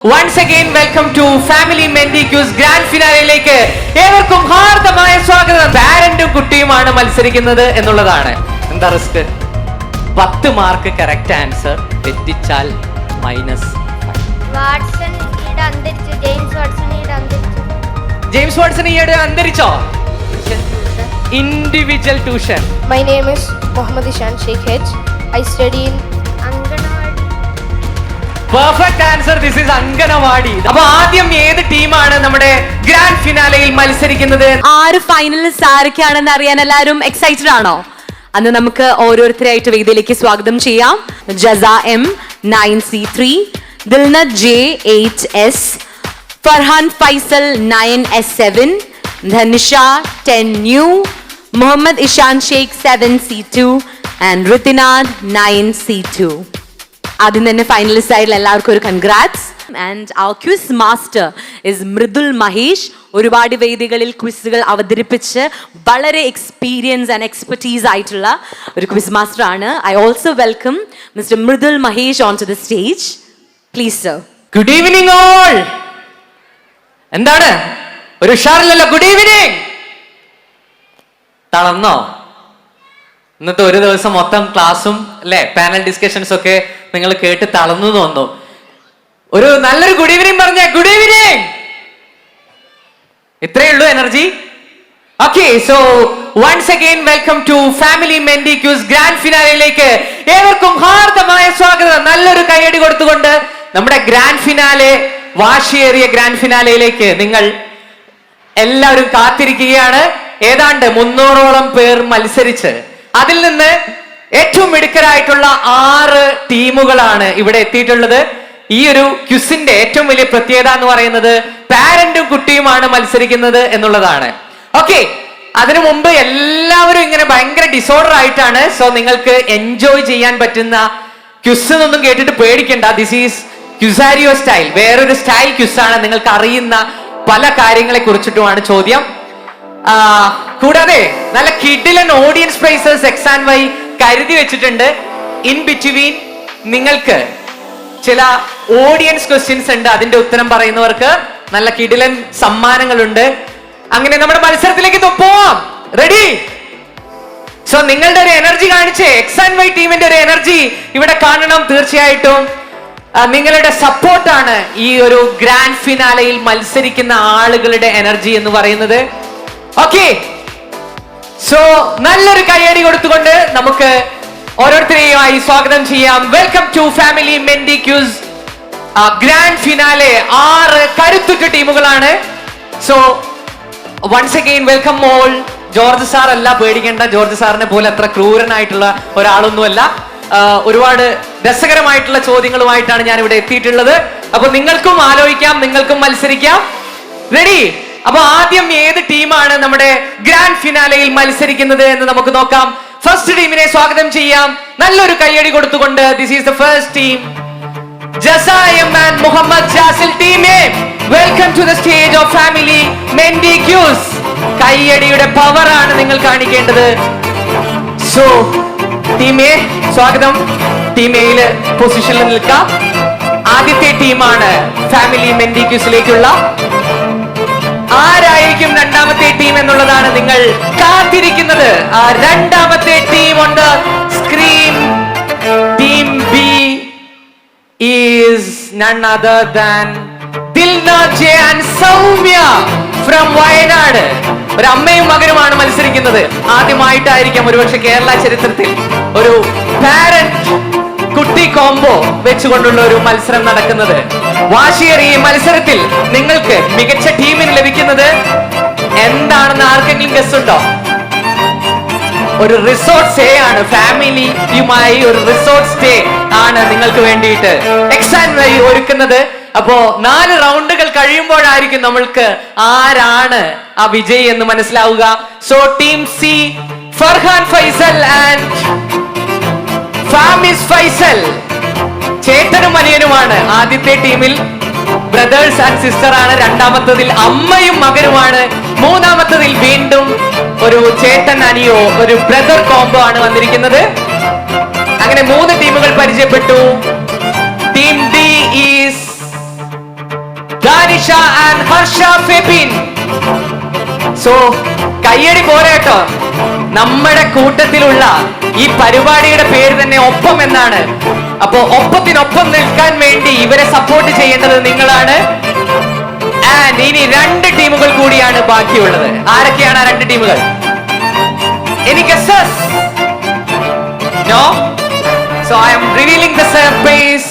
Once again, welcome to Family Menti Quiz Grand Finale-ലേക്ക് ഏവർക്കും ഹാർദമായ സ്വാഗതം. പാരന്റും കുട്ടിയുമാണ് മത്സരിക്കുന്നത് എന്നുള്ളതാണ്. എന്താ റിസ്ക്? 10 മാർക്ക് കറക്റ്റ് ആൻസർ തെറ്റിച്ചാൽ -5. ജെയിംസ് വാട്സൺ ഈയിടെ അന്തരിച്ചോ? Individual tuition. My name is Mohammad Ishan Sheikh H. I study in perfect answer. This is anganwadi. അപ്പൊ ആദ്യം ഏത് ടീമാണ് നമ്മുടെ ഗ്രാൻഡ് ഫിനാലയിൽ മത്സരിക്കുന്നത്? 6 ഫൈനലിസ്റ്റ് ആരൊക്കെയാണെന്ന് അറിയാൻ എല്ലാവരും എക്സൈറ്റഡ് ആണോ? അന്ന് നമുക്ക് ഓരോരുത്തരായിട്ട് വേദിയിലേക്ക് സ്വാഗതം ചെയ്യാം. Jasa M 9C3, Dilnath J 8S, Farhan Faisal 9S7, Dhanisha 10U, Muhammad Ishan Sheikh 7C2 and Rithinath 9C2. ആദ്യം തന്നെ ഫൈനലിസ്റ്റ് ആയിട്ടുള്ള എല്ലാവർക്കും ഒരു congrats. And our quiz master is Mridul Mahesh. ഒരുപാട് വേദികളിൽ ക്വിസുകൾ അവതരിപ്പിച്ച് വളരെ എക്സ്പീരിയൻസ് ആൻഡ് എക്സ്പെർട്ടീസ് ആയിട്ടുള്ള ഒരു ക്വിസ് മാസ്റ്റർ ആണ്. I also welcome mister Mridul Mahesh on to the stage. Please sir. Good evening all. എന്താണ് ഒരു ഉഷാറില്ലല്ലോ? Good evening. തളർന്നോ? ഇന്നത്തെ ഒരു ദിവസം മൊത്തം ക്ലാസ്സും അല്ലെ പാനൽ ഡിസ്കഷൻസ് ഒക്കെ നിങ്ങൾ കേട്ട് തളർന്നു തോന്നുന്നു. ഒരു നല്ലൊരു ഗുഡ് ഈവനിങ് പറഞ്ഞ ഗുഡ് ഈവനിങ്. ഇത്രയേ ഉള്ളൂ energy. Okay, so once again welcome to family menti quiz grand ഫിനാലയിലേക്ക് ഏവർക്കും ഹാർദമായ സ്വാഗതം. നല്ലൊരു കൈയടി കൊടുത്തുകൊണ്ട് നമ്മുടെ ഗ്രാൻഡ് ഫിനാലെ, വാശിയേറിയ ഗ്രാൻഡ് ഫിനാലയിലേക്ക് നിങ്ങൾ എല്ലാവരും കാത്തിരിക്കുകയാണ്. ഏതാണ്ട് 300ഓളം പേർ മത്സരിച്ച് അതിൽ നിന്ന് ഏറ്റവും മിടുക്കരായിട്ടുള്ള 6 ടീമുകളാണ് ഇവിടെ എത്തിയിട്ടുള്ളത്. ഈ ഒരു ക്വിസിന്റെ ഏറ്റവും വലിയ പ്രത്യേകത എന്ന് പറയുന്നത് പാരന്റും കുട്ടിയുമാണ് മത്സരിക്കുന്നത് എന്നുള്ളതാണ്. ഓക്കെ, അതിനു മുമ്പ് എല്ലാവരും ഇങ്ങനെ ഭയങ്കര ഡിസോർഡർ ആയിട്ടാണ്. സോ നിങ്ങൾക്ക് എൻജോയ് ചെയ്യാൻ പറ്റുന്ന ക്വിസ് എന്നൊന്നും കേട്ടിട്ട് പേടിക്കണ്ട. ദിസ് ഈസ് ക്യുസാരിയോ സ്റ്റൈൽ, വേറൊരു സ്റ്റൈൽ ക്വിസാണ്. നിങ്ങൾക്ക് അറിയുന്ന പല കാര്യങ്ങളെ കുറിച്ചിട്ടുമാണ് ചോദ്യം. കൂടാതെ നല്ല കിഡിലൻ ഓഡിയൻസ് പ്രൈസസ് X&Y കരുതി വെച്ചിട്ടുണ്ട്. ഇൻ ബിറ്റ്വീൻ നിങ്ങൾക്ക് ചില ഓഡിയൻസ് ക്വസ്റ്റ്യൻസ് ഉണ്ട്. അതിന്റെ ഉത്തരം പറയുന്നവർക്ക് നല്ല കിഡിലൻ സമ്മാനങ്ങളുണ്ട്. അങ്ങനെ നമ്മുടെ മത്സരത്തിലേക്ക് പോവാം. റെഡി? സോ നിങ്ങളുടെ ഒരു എനർജി കാണിച്ചേ. X&Y ടീമിന്റെ ഒരു എനർജി ഇവിടെ കാണണം. തീർച്ചയായിട്ടും നിങ്ങളുടെ സപ്പോർട്ടാണ് ഈ ഒരു ഗ്രാൻഡ് ഫിനാലയിൽ മത്സരിക്കുന്ന ആളുകളുടെ എനർജി എന്ന് പറയുന്നത്. ഓക്കെ, സോ നല്ലൊരു കൈയടി കൊടുത്തുകൊണ്ട് നമുക്ക് ഓരോരുത്തരെയുമായി സ്വാഗതം ചെയ്യാം. Welcome to family menti quiz grand finale. 6 കരുത്തുറ്റ ടീമുകളാണ്. So once again welcome all. George sir അല്ല, പേടിക്കേണ്ട. ജോർജ് സാറിനെ പോലെ അത്ര ക്രൂരനായിട്ടുള്ള ഒരാളൊന്നുമല്ല. ഒരുപാട് രസകരമായിട്ടുള്ള ചോദ്യങ്ങളുമായിട്ടാണ് ഞാൻ ഇവിടെ എത്തിയിട്ടുള്ളത്. അപ്പൊ നിങ്ങൾക്കും ആലോചിക്കാം, നിങ്ങൾക്കും മത്സരിക്കാം. റെഡി? അപ്പൊ ആദ്യം ഏത് ടീമാണ് നമ്മുടെ ഗ്രാൻഡ് ഫിനാലയിൽ മത്സരിക്കുന്നത് എന്ന് നമുക്ക് നോക്കാം. ഫസ്റ്റ് ടീമിനെ സ്വാഗതം ചെയ്യാം നല്ലൊരു കൈയടി കൊടുത്തുകൊണ്ട്. This is the first team, Jasa M and Muhammad Jasil ടീമേ. Welcome to the stage of family menti quiz. കൈയടിയുടെ പവർ ആണ് നിങ്ങൾ കാണിക്കേണ്ടത്. സോ ടീം എ സ്വാഗതം. ടീം എയില് പൊസിഷനിൽ നിൽക്കാം. ആദ്യത്തെ ടീമാണ് ഫാമിലി മെന്റി ക്യൂസിലേക്കുള്ള. ആരായിരിക്കും രണ്ടാമത്തെ ടീം എന്നുള്ളതാണ് നിങ്ങൾ കാത്തിരിക്കുന്നത്. ആ രണ്ടാമത്തെ team on the screen, team B is none other than ദിൽനാഥ് J and Soumya from Wayanad. ഒരു അമ്മയും മകനുമാണ് മത്സരിക്കുന്നത്. ആദ്യമായിട്ടായിരിക്കും ഒരുപക്ഷെ കേരള ചരിത്രത്തിൽ ഒരു പാരന്റ് കുട്ടി കോംബോ വെച്ചുകൊണ്ടുള്ള ഒരു മത്സരം നടക്കുന്നത്. വാശിയേറിയ മത്സരത്തിൽ നിങ്ങൾക്ക് മികച്ച ടീമിന് ലഭിക്കുന്നത് എന്താണെന്ന് ആർക്കെങ്കിലും ഗസ് ഉണ്ടോ? ഒരു റിസോർട്ട് സ്റ്റേ ആണ്. ഫാമിലിയുമായി ഒരു റിസോർട്ട് സ്റ്റേ ആണ് നിങ്ങൾക്ക് വേണ്ടിയിട്ട് X&Y ഒരുക്കുന്നത്. അപ്പോ 4 റൗണ്ടുകൾ കഴിയുമ്പോഴായിരിക്കും നമ്മൾക്ക് ആരാണ് ആ വിജയി എന്ന് മനസ്സിലാവുക. So team C, Farhan Faisal and Famis Faisal, ചേട്ടനും അനിയനുമാണ്. ആദ്യത്തെ ടീമിൽ ബ്രദേഴ്സ് ആൻഡ് സിസ്റ്റർ ആണ്. രണ്ടാമത്തതിൽ അമ്മയും മകനുമാണ്. മൂന്നാമത്തതിൽ വീണ്ടും ഒരു ചേട്ടൻ അനിയോ, ഒരു ബ്രദർ കോംബോ ആണ് വന്നിരിക്കുന്നത്. അങ്ങനെ 3 ടീമുകൾ പരിചയപ്പെട്ടു. Team D is Danisha and Harsha Febin. So കയ്യടി പോരെ കേട്ടോ. നമ്മുടെ കൂട്ടത്തിലുള്ള ഈ പരിപാടിയുടെ പേര് തന്നെ ഒപ്പം എന്നാണ്. അപ്പോ ഒപ്പത്തിനൊപ്പം നിൽക്കാൻ വേണ്ടി ഇവരെ സപ്പോർട്ട് ചെയ്യേണ്ടത് നിങ്ങളാണ്. ആൻഡ് ഇനി 2 ടീമുകൾ കൂടിയാണ് ബാക്കിയുള്ളത്. ആരൊക്കെയാണ് ആ 2 ടീമുകൾ? എനിക്ക് no. So I am revealing the surprise.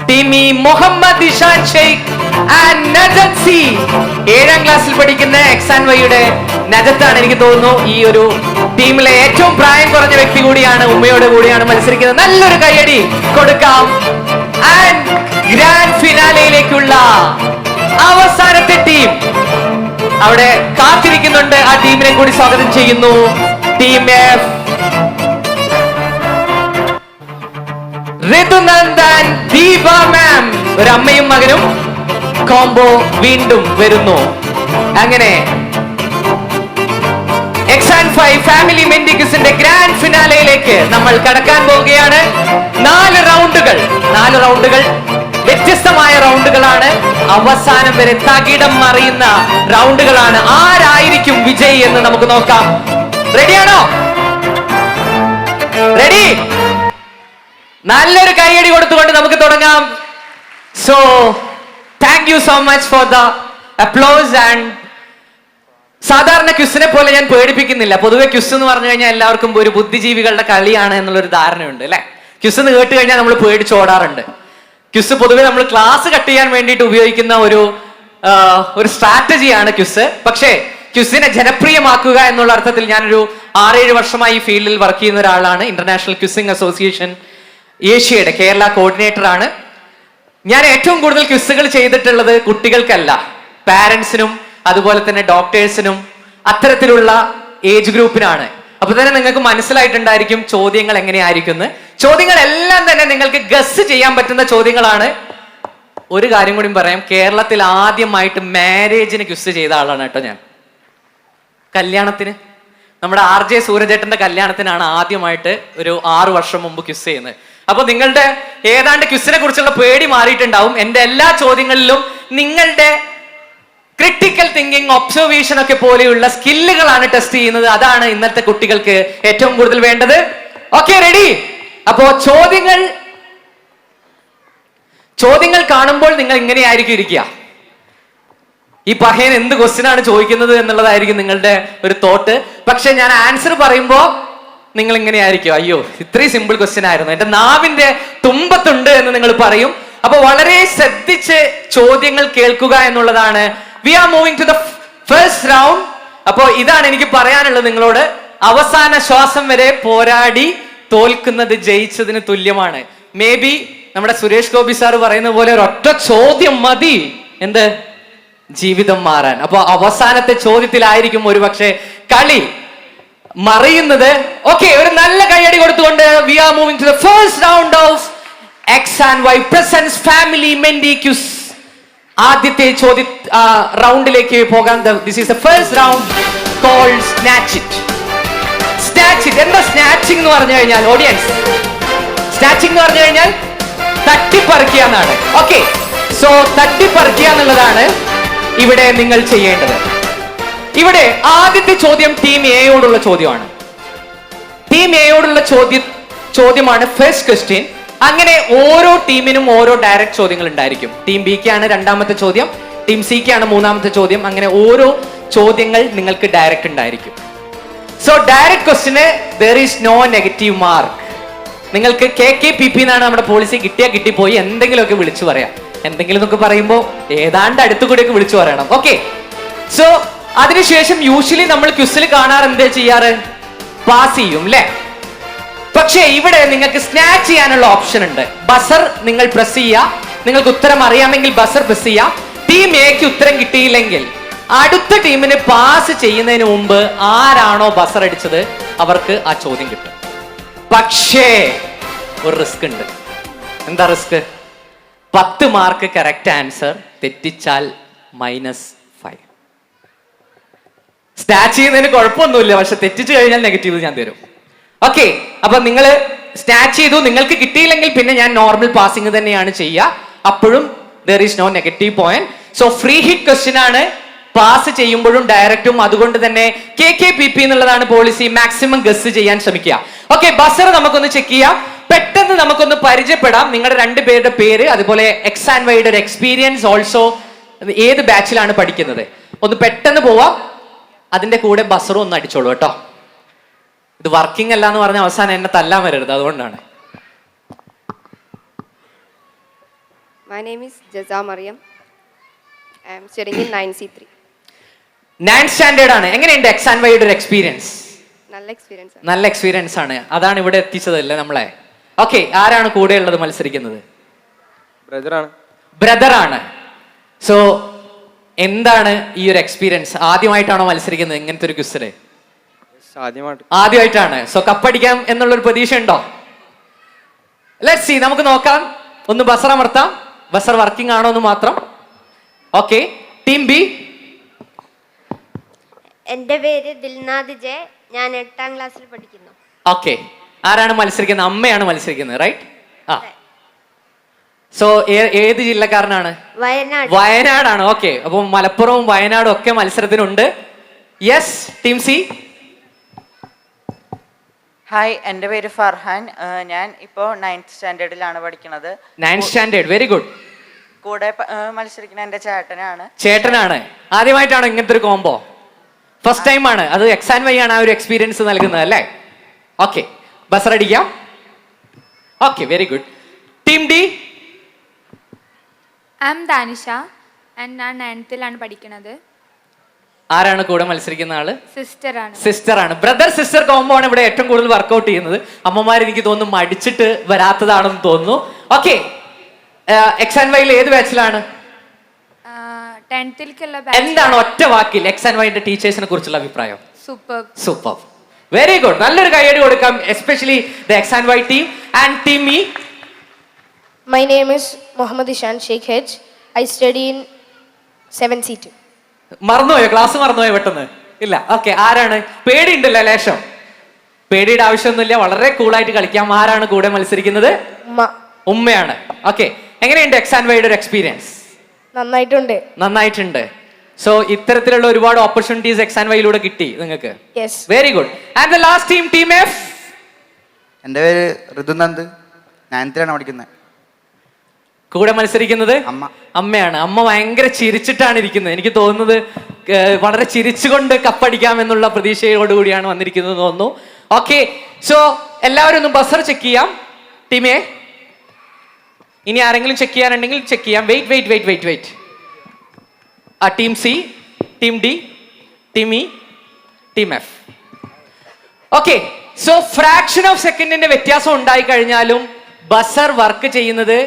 Team E Muhammad Ishan Sheikh and Najath C. 7ാം ക്ലാസ്സിൽ പഠിക്കുന്ന XY നജത്താണ് എനിക്ക് തോന്നുന്നു ഈ ഒരു ടീമിലെ ഏറ്റവും പ്രായം കുറഞ്ഞ വ്യക്തി കൂടിയാണ്. ഉമ്മയോട് കൂടിയാണ് മത്സരിക്കുന്നത്. നല്ലൊരു കയ്യടി കൊടുക്കാം. ആൻഡ് ഗ്രാൻഡ് ഫിനാലയിലേക്കുള്ള അവസാനത്തെ ടീം അവിടെ കാത്തിരിക്കുന്നുണ്ട്. ആ ടീമിനെ കൂടി സ്വാഗതം ചെയ്യുന്നു. Team F. Rithunandan, Deepa ma'am, ഒരു അമ്മയും മകനും കോംബോ വീണ്ടും വരുന്നു. അങ്ങനെ X&5 ഫാമിലി മെൻഡി ക്വിസിന്റെ ഗ്രാൻഡ് ഫിനാലയിലേക്ക് നമ്മൾ കടക്കാൻ പോവുകയാണ്. 4 റൗണ്ടുകൾ വ്യത്യസ്തമായ റൗണ്ടുകളാണ്. അവസാനം വരെ തകിടം മറിയുന്ന റൗണ്ടുകളാണ്. ആരായിരിക്കും വിജയി എന്ന് നമുക്ക് നോക്കാം. റെഡിയാണോ? റെഡി? നല്ലൊരു കൈയടി കൊടുത്തുകൊണ്ട് നമുക്ക് തുടങ്ങാം. So thank you so much for the applause. And സാധാരണ ക്വിസിനെ പോലെ ഞാൻ പേടിപ്പിക്കുന്നില്ല. പൊതുവെ ക്വിസ് എന്ന് പറഞ്ഞു കഴിഞ്ഞാൽ എല്ലാവർക്കും ഒരു ബുദ്ധിജീവികളുടെ കളിയാണ് എന്നുള്ളൊരു ധാരണയുണ്ട് അല്ലെ. ക്വിസ് എന്ന് കേട്ട് കഴിഞ്ഞാൽ നമ്മൾ പേടിച്ചോടാറുണ്ട്. ക്വിസ് പൊതുവെ നമ്മൾ ക്ലാസ് കട്ട് ചെയ്യാൻ വേണ്ടിയിട്ട് ഉപയോഗിക്കുന്ന ഒരു സ്ട്രാറ്റജിയാണ് ക്വിസ്. പക്ഷേ ക്വിസിനെ ജനപ്രിയമാക്കുക എന്നുള്ള അർത്ഥത്തിൽ ഞാനൊരു 6-7 വർഷമായി ഈ ഫീൽഡിൽ വർക്ക് ചെയ്യുന്ന ഒരാളാണ്. ഇന്റർനാഷണൽ ക്വിസിംഗ് അസോസിയേഷൻ ഏഷ്യയുടെ കേരള കോർഡിനേറ്റർ ആണ് ഞാൻ. ഏറ്റവും കൂടുതൽ ക്വിസുകൾ ചെയ്തിട്ടുള്ളത് കുട്ടികൾക്കല്ല, പാരന്റ്സിനും അതുപോലെ തന്നെ ഡോക്ടേഴ്സിനും അത്തരത്തിലുള്ള ഏജ് ഗ്രൂപ്പിനാണ്. അപ്പൊ തന്നെ നിങ്ങൾക്ക് മനസ്സിലായിട്ടുണ്ടായിരിക്കും ചോദ്യങ്ങൾ എങ്ങനെയായിരിക്കും. ചോദ്യങ്ങളെല്ലാം തന്നെ നിങ്ങൾക്ക് ഗസ് ചെയ്യാൻ പറ്റുന്ന ചോദ്യങ്ങളാണ്. ഒരു കാര്യം കൂടി പറയാം, കേരളത്തിൽ ആദ്യമായിട്ട് മാരേജിന് ക്വിസ് ചെയ്ത ആളാണ് കേട്ടോ ഞാൻ. കല്യാണത്തിന്, നമ്മുടെ RJ സൂരജേട്ടന്റെ കല്യാണത്തിനാണ് ആദ്യമായിട്ട് ഒരു 6 വർഷം മുമ്പ് ക്വിസ് ചെയ്യുന്നത്. അപ്പൊ നിങ്ങളുടെ ഏതാണ്ട് ക്വിസിനെ കുറിച്ചുള്ള പേടി മാറിയിട്ടുണ്ടാവും. എന്റെ എല്ലാ ചോദ്യങ്ങളിലും നിങ്ങളുടെ ക്രിട്ടിക്കൽ തിങ്കിങ്, ഒബ്സർവേഷൻ ഒക്കെ പോലെയുള്ള സ്കില്ലുകളാണ് ടെസ്റ്റ് ചെയ്യുന്നത്. അതാണ് ഇന്നത്തെ കുട്ടികൾക്ക് ഏറ്റവും കൂടുതൽ വേണ്ടത്. Okay, ready? അപ്പോ ചോദ്യങ്ങൾ കാണുമ്പോൾ നിങ്ങൾ ഇങ്ങനെയായിരിക്കും ഇരിക്കുക. ഈ പഹയൻ എന്ത് ക്വസ്റ്റ്യൻ ആണ് ചോദിക്കുന്നത് എന്നുള്ളതായിരിക്കും നിങ്ങളുടെ ഒരു തോട്ട്. പക്ഷെ ഞാൻ ആൻസർ പറയുമ്പോ നിങ്ങൾ ഇങ്ങനെയായിരിക്കും, അയ്യോ ഇത്രയും സിമ്പിൾ ക്വസ്റ്റ്യൻ ആയിരുന്നു, എന്റെ നാവിന്റെ തുമ്പത്തുണ്ട് എന്ന് നിങ്ങൾ പറയും. അപ്പൊ വളരെ ശ്രദ്ധിച്ച് ചോദ്യങ്ങൾ കേൾക്കുക എന്നുള്ളതാണ്. We are moving to the first round. അപ്പോ ഇതാണ് എനിക്ക് പറയാനുള്ളത് നിങ്ങളോട്. അവസാന ശ്വാസം വരെ പോരാടി തോൽക്കുന്നത് ജയിച്ചതിന് തുല്യമാണ്. മേ ബി നമ്മുടെ സുരേഷ് ഗോപി സാർ പറയുന്ന പോലെ ഒരൊറ്റ ചോദ്യം മതി എന്ത് ജീവിതം മാറാൻ. അപ്പൊ അവസാനത്തെ ചോദ്യത്തിലായിരിക്കും ഒരു പക്ഷേ കളി മറിയുന്നത്. ഓക്കെ, ഒരു നല്ല കൈയടി കൊടുത്തുകൊണ്ട് we are moving to the first round of X&Y presents family mendi quiz. ആദ്യത്തെ റൗണ്ടിലേക്ക് പോകാം. This is the first round called snatch it. Snatch it എന്താ സ്നാച്ചിങ് എന്ന് പറഞ്ഞു കഴിഞ്ഞാൽ, ഓഡിയൻസ്, സ്നാച്ചിങ് എന്ന് പറഞ്ഞു കഴിഞ്ഞാൽ തട്ടിപ്പറിക്കുക എന്നാണ്. ഓക്കെ, സോ തട്ടിപ്പറിക്കുക എന്നുള്ളതാണ് ഇവിടെ നിങ്ങൾ ചെയ്യേണ്ടത്. ഇവിടെ ആദ്യത്തെ ചോദ്യം ടീം എയോടുള്ള ചോദ്യമാണ്. ടീം എയോടുള്ള ചോദ്യമാണ് ഫസ്റ്റ് ക്വസ്റ്റ്യൻ. അങ്ങനെ ഓരോ ടീമിനും ഓരോ ഡയറക്റ്റ് ചോദ്യങ്ങൾ ഉണ്ടായിരിക്കും. ടീം ബിക്കാണ് രണ്ടാമത്തെ ചോദ്യം, ടീം സിക്കാണ് മൂന്നാമത്തെ ചോദ്യം. അങ്ങനെ ഓരോ ചോദ്യങ്ങൾ നിങ്ങൾക്ക് ഡയറക്റ്റ് ഉണ്ടായിരിക്കും. So direct question there is no negative mark. നിങ്ങൾക്ക് KKPP എന്നാണ് നമ്മുടെ പോളിസി. കിട്ടിയാൽ കിട്ടിപ്പോയി, എന്തെങ്കിലുമൊക്കെ വിളിച്ചു പറയാം. എന്തെങ്കിലും എന്നൊക്കെ പറയുമ്പോൾ ഏതാണ്ട് അടുത്തുകൂടെയൊക്കെ വിളിച്ചു പറയണം. ഓക്കെ, സോ അതിനുശേഷം യൂഷ്വലി നമ്മൾ ക്വിസിൽ കാണാറ് എന്താ ചെയ്യാറ്, പാസ് ചെയ്യും അല്ലെ. പക്ഷേ ഇവിടെ നിങ്ങൾക്ക് സ്നാച്ച് ചെയ്യാനുള്ള ഓപ്ഷൻ ഉണ്ട്. ബസർ നിങ്ങൾ പ്രസ് ചെയ്യുക. നിങ്ങൾക്ക് ഉത്തരം അറിയാമെങ്കിൽ ബസർ പ്രസ് ചെയ്യുക. ടീം എക്ക് ഉത്തരം കിട്ടിയില്ലെങ്കിൽ അടുത്ത ടീമിന് പാസ് ചെയ്യുന്നതിന് മുമ്പ് ആരാണോ ബസർ അടിച്ചത് അവർക്ക് ആ ചോദ്യം കിട്ടും. പക്ഷേ ഒരു റിസ്ക് ഉണ്ട്. എന്താ റിസ്ക്? 10 മാർക്ക് കറക്റ്റ് ആൻസർ, തെറ്റിച്ചാൽ -5. സ്റ്റാച്ച് ചെയ്യുന്നതിന് കുഴപ്പമൊന്നുമില്ല, പക്ഷെ തെറ്റിച്ചു കഴിഞ്ഞാൽ നെഗറ്റീവ് ഞാൻ തരും. ഓക്കെ, അപ്പൊ നിങ്ങൾ സ്റ്റാച്ച് ചെയ്തു, നിങ്ങൾക്ക് കിട്ടിയില്ലെങ്കിൽ പിന്നെ ഞാൻ നോർമൽ പാസിംഗ് തന്നെയാണ് ചെയ്യുക. അപ്പോഴും there is no negative point. So free hit question ആണ്, പാസ് ചെയ്യുമ്പോഴും ഡയറക്റ്റും. അതുകൊണ്ട് തന്നെ KKPP എന്നുള്ളതാണ് പോളിസി. മാക്സിമം ഗസ് ചെയ്യാൻ ശ്രമിക്കുക. ഓക്കെ, ബസർ നമുക്കൊന്ന് ചെക്ക് ചെയ്യാം. പെട്ടെന്ന് നമുക്കൊന്ന് പരിചയപ്പെടാം. നിങ്ങളുടെ രണ്ടുപേരുടെ പേര്, അതുപോലെ എക്സ് ആൻഡ് വൈയുടെ ഒരു എക്സ്പീരിയൻസ്, ഓൾസോ ഏത് ബാച്ചിലാണ് പഠിക്കുന്നത്. ഒന്ന് പെട്ടെന്ന് പോവാം. അതിന്റെ കൂടെ ബസറും ഒന്ന് അടിച്ചോളൂ കേട്ടോ. ഇത് വർക്കിംഗ് അല്ല എന്ന് പറഞ്ഞ അവസാനം എന്നെ തല്ലാൻ വരരുത്, അതുകൊണ്ടാണ്. My name is Jaza Mariam. I am studying in 9C3. 9th standard ആണ്. എങ്ങനെയുണ്ട് എക്സ് ആൻഡ് വൈയുടെ ഒരു എക്സ്പീരിയൻസ്? നല്ല എക്സ്പീരിയൻസ് ആണ്. നല്ല എക്സ്പീരിയൻസ് ആണ്. അതാണ് ഇവിടെ എത്തിച്ചതല്ലേ നമ്മളെ. ഓക്കെ, ആരാണ് കൂടെ ഉള്ളത് മത്സരിക്കുന്നത്? ബ്രദറാണ്. സോ എന്താണ് ഈ ഒരു എക്സ്പീരിയൻസ്? ആദ്യമായിട്ടാണോ മത്സരിക്കുന്നത് ഇങ്ങനത്തെ ഒരു ക്വിസില്? ആദ്യമായിട്ടാണ്. സോ കപ്പടിക്കാം എന്നുള്ളൊരു പ്രതീക്ഷ ഉണ്ടോ? ലെറ്റ്സ് സീ, നമുക്ക് നോക്കാം. ഒന്ന് ബസർ അമർത്താം. ബസർ വർക്കിംഗ് ആണോ എന്ന് മാത്രം. Okay, team B. എൻ്റെ പേര് ദിൽനാദ് ജെ. ഞാൻ 8ാം ക്ലാസ്സിൽ പഠിക്കുന്നു. ഓക്കെ, ആരാണ് മത്സരിക്കുന്നത്? അമ്മയാണ് മത്സരിക്കുന്നത്, റൈറ്റ്? ആ, സോ ഏത് ജില്ലക്കാരനാണ്? വയനാട്. വയനാടാണ്. ഓക്കെ, അപ്പൊ മലപ്പുറവും വയനാടും ഒക്കെ മത്സരത്തിനുണ്ട്. Yes, team C. ഹായ്, എൻ്റെ പേര് ഫർഹാൻ. ഞാൻ ഇപ്പോൾ 9th സ്റ്റാൻഡേർഡിലാണ് പഠിക്കുന്നത്. 9th standard, very good. കൂടെ മത്സരിക്കുന്ന എൻ്റെ ചേട്ടനാണ്. ചേട്ടനാണ്. ആദ്യമായിട്ടാണോ ഇങ്ങനത്തെ ഒരു കോംബോ? ഫസ്റ്റ് ടൈം ആണ്. അത് എക്സ് ആൻഡ് വൈ ആണ് ആ ഒരു എക്സ്പീരിയൻസ് നൽകുന്നത് അല്ലേ? ഓക്കെ, ബസർ അടിക്കാം. Okay, very good. Team D. I am Danisha and ഞാൻ 9th പഠിക്കുന്നത്. ആരാണ് കൂടെ മത്സരിക്കുന്ന ആള്? സിസ്റ്ററാണ്. സിസ്റ്റർ ആണ്. ബ്രദർ സിസ്റ്റർ കോംബോ ആണ് ഇവിടെ ഏറ്റവും കൂടുതൽ വർക്ക്ഔട്ട് ചെയ്യുന്നത്. അമ്മമാർ എനിക്ക് തോന്നുന്നു മടിച്ചിട്ട് വരാത്തതാണെന്ന് തോന്നുന്നു. ഓക്കെ, എക്സ് ആൻഡ് വൈയിൽ ഏത് ബാച്ചിലാണ്? 10th എന്താണ് ഒറ്റ വാക്കിൽ എക്സ് ആൻഡ് വൈന്റെ ടീച്ചേഴ്സിനെ കുറിച്ചുള്ള അഭിപ്രായം? സൂപ്പർ. Super, very good. നല്ലൊരു കൈയടി കൊടുക്കാം, especially the X and Y team. And team E. My name is Mohammad Ishan Sheikh Hedge. I study in 7C2. മറന്നുപോയോ? ക്ലാസ് മറന്നുപോയോ പെട്ടെന്ന്? ഇല്ല. ഓക്കെ, ആരാണ്? പേടിയുണ്ടല്ലോ ലേശം. പേടിയുടെ ആവശ്യമൊന്നുമില്ല, വളരെ കൂളായിട്ട് കളിക്കാം. ആരാണ് കൂടെ മത്സരിക്കുന്നത്? ഉമ്മയാണ്. ഓക്കെ, എങ്ങനെയുണ്ട് എക്സ് ആൻഡ് വൈയുടെ ഒരു എക്സ്പീരിയൻസ്? നന്നായിട്ടുണ്ട്. സോ ഇത്തരത്തിലുള്ള ഒരുപാട് ഓപ്പർച്യൂണിറ്റീസ് എക്സ് ആൻഡ് വൈയിലൂടെ കിട്ടി നിങ്ങൾക്ക്. Very good. And the last team, team F. എൻ്റെ പേര് ഋതുനന്ദ്. 9th പഠിക്കുന്നത്. കൂടെ മത്സരിക്കുന്നത് അമ്മയാണ്. അമ്മ ഭയങ്കര ചിരിച്ചിട്ടാണ് ഇരിക്കുന്നത്. എനിക്ക് തോന്നുന്നത് വളരെ ചിരിച്ചുകൊണ്ട് കപ്പടിക്കാം എന്നുള്ള പ്രതീക്ഷയോടുകൂടിയാണ് വന്നിരിക്കുന്നത് തോന്നുന്നു. ഓക്കെ, സോ എല്ലാവരും ഒന്ന് ബസർ ചെക്ക് ചെയ്യാം. ടീമേ, ഇനി ആരെങ്കിലും ചെക്ക് ചെയ്യാനുണ്ടെങ്കിൽ ചെക്ക് ചെയ്യാം. വെയിറ്റ്. ആ, team C, team D, team E, team F. Okay, so fraction of സെക്കൻഡിന്റെ വ്യത്യാസം ഉണ്ടായി കഴിഞ്ഞാലും ബസർ വർക്ക് ചെയ്യുന്നത്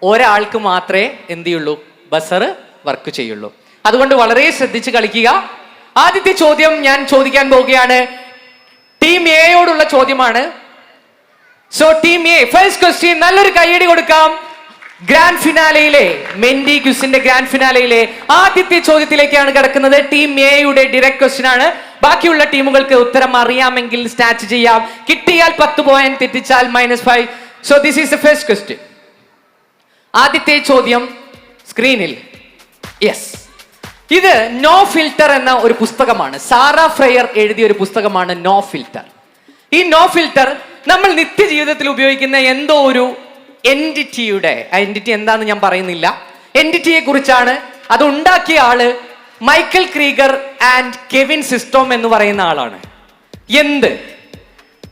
ഒരാൾക്ക് മാത്രമേ എന്ത് ചെയ്യുള്ളൂ? ബസർ വർക്ക് ചെയ്യുള്ളൂ. അതുകൊണ്ട് വളരെ ശ്രദ്ധിച്ച് കളിക്കുക. ആദ്യത്തെ ചോദ്യം ഞാൻ ചോദിക്കാൻ പോവുകയാണ്. ടീം എയോടുള്ള ചോദ്യമാണ്. So team A, first question. നല്ലൊരു കൈയടി കൊടുക്കാം. ഗ്രാൻഡ് ഫിനാലയിലെ, മെൻഡി ക്വിസിന്റെ ഗ്രാൻഡ് ഫിനാലയിലെ ആദ്യത്തെ ചോദ്യത്തിലേക്കാണ് കിടക്കുന്നത്. ടീം എയുടെ ഡയറക്റ്റ് ക്വസ്റ്റ്യൻ ആണ്. ബാക്കിയുള്ള ടീമുകൾക്ക് ഉത്തരം അറിയാമെങ്കിൽ സ്റ്റാർട്ട് ചെയ്യാം. കിട്ടിയാൽ 10 പോയിന്റ്, തെറ്റിച്ചാൽ -5. So this is the first question. ആദ്യത്തെ ചോദ്യം സ്ക്രീനിൽ. യെസ്, ഇത് നോ ഫിൽറ്റർ എന്ന ഒരു പുസ്തകമാണ്. സാറ ഫ്രെയർ എഴുതിയ ഒരു പുസ്തകമാണ് നോ ഫിൽറ്റർ. ഈ നോ ഫിൽറ്റർ നമ്മൾ നിത്യജീവിതത്തിൽ ഉപയോഗിക്കുന്ന എന്തോ ഒരു എൻറ്റിറ്റിയുടെ, എൻറ്റിറ്റി എന്താന്ന് ഞാൻ പറയുന്നില്ല, എൻറ്റിറ്റിയെ കുറിച്ചാണ്. അത് ഉണ്ടാക്കിയ ആള് Michael Krieger and Kevin Systrom എന്ന് പറയുന്ന ആളാണ്. എന്ത്?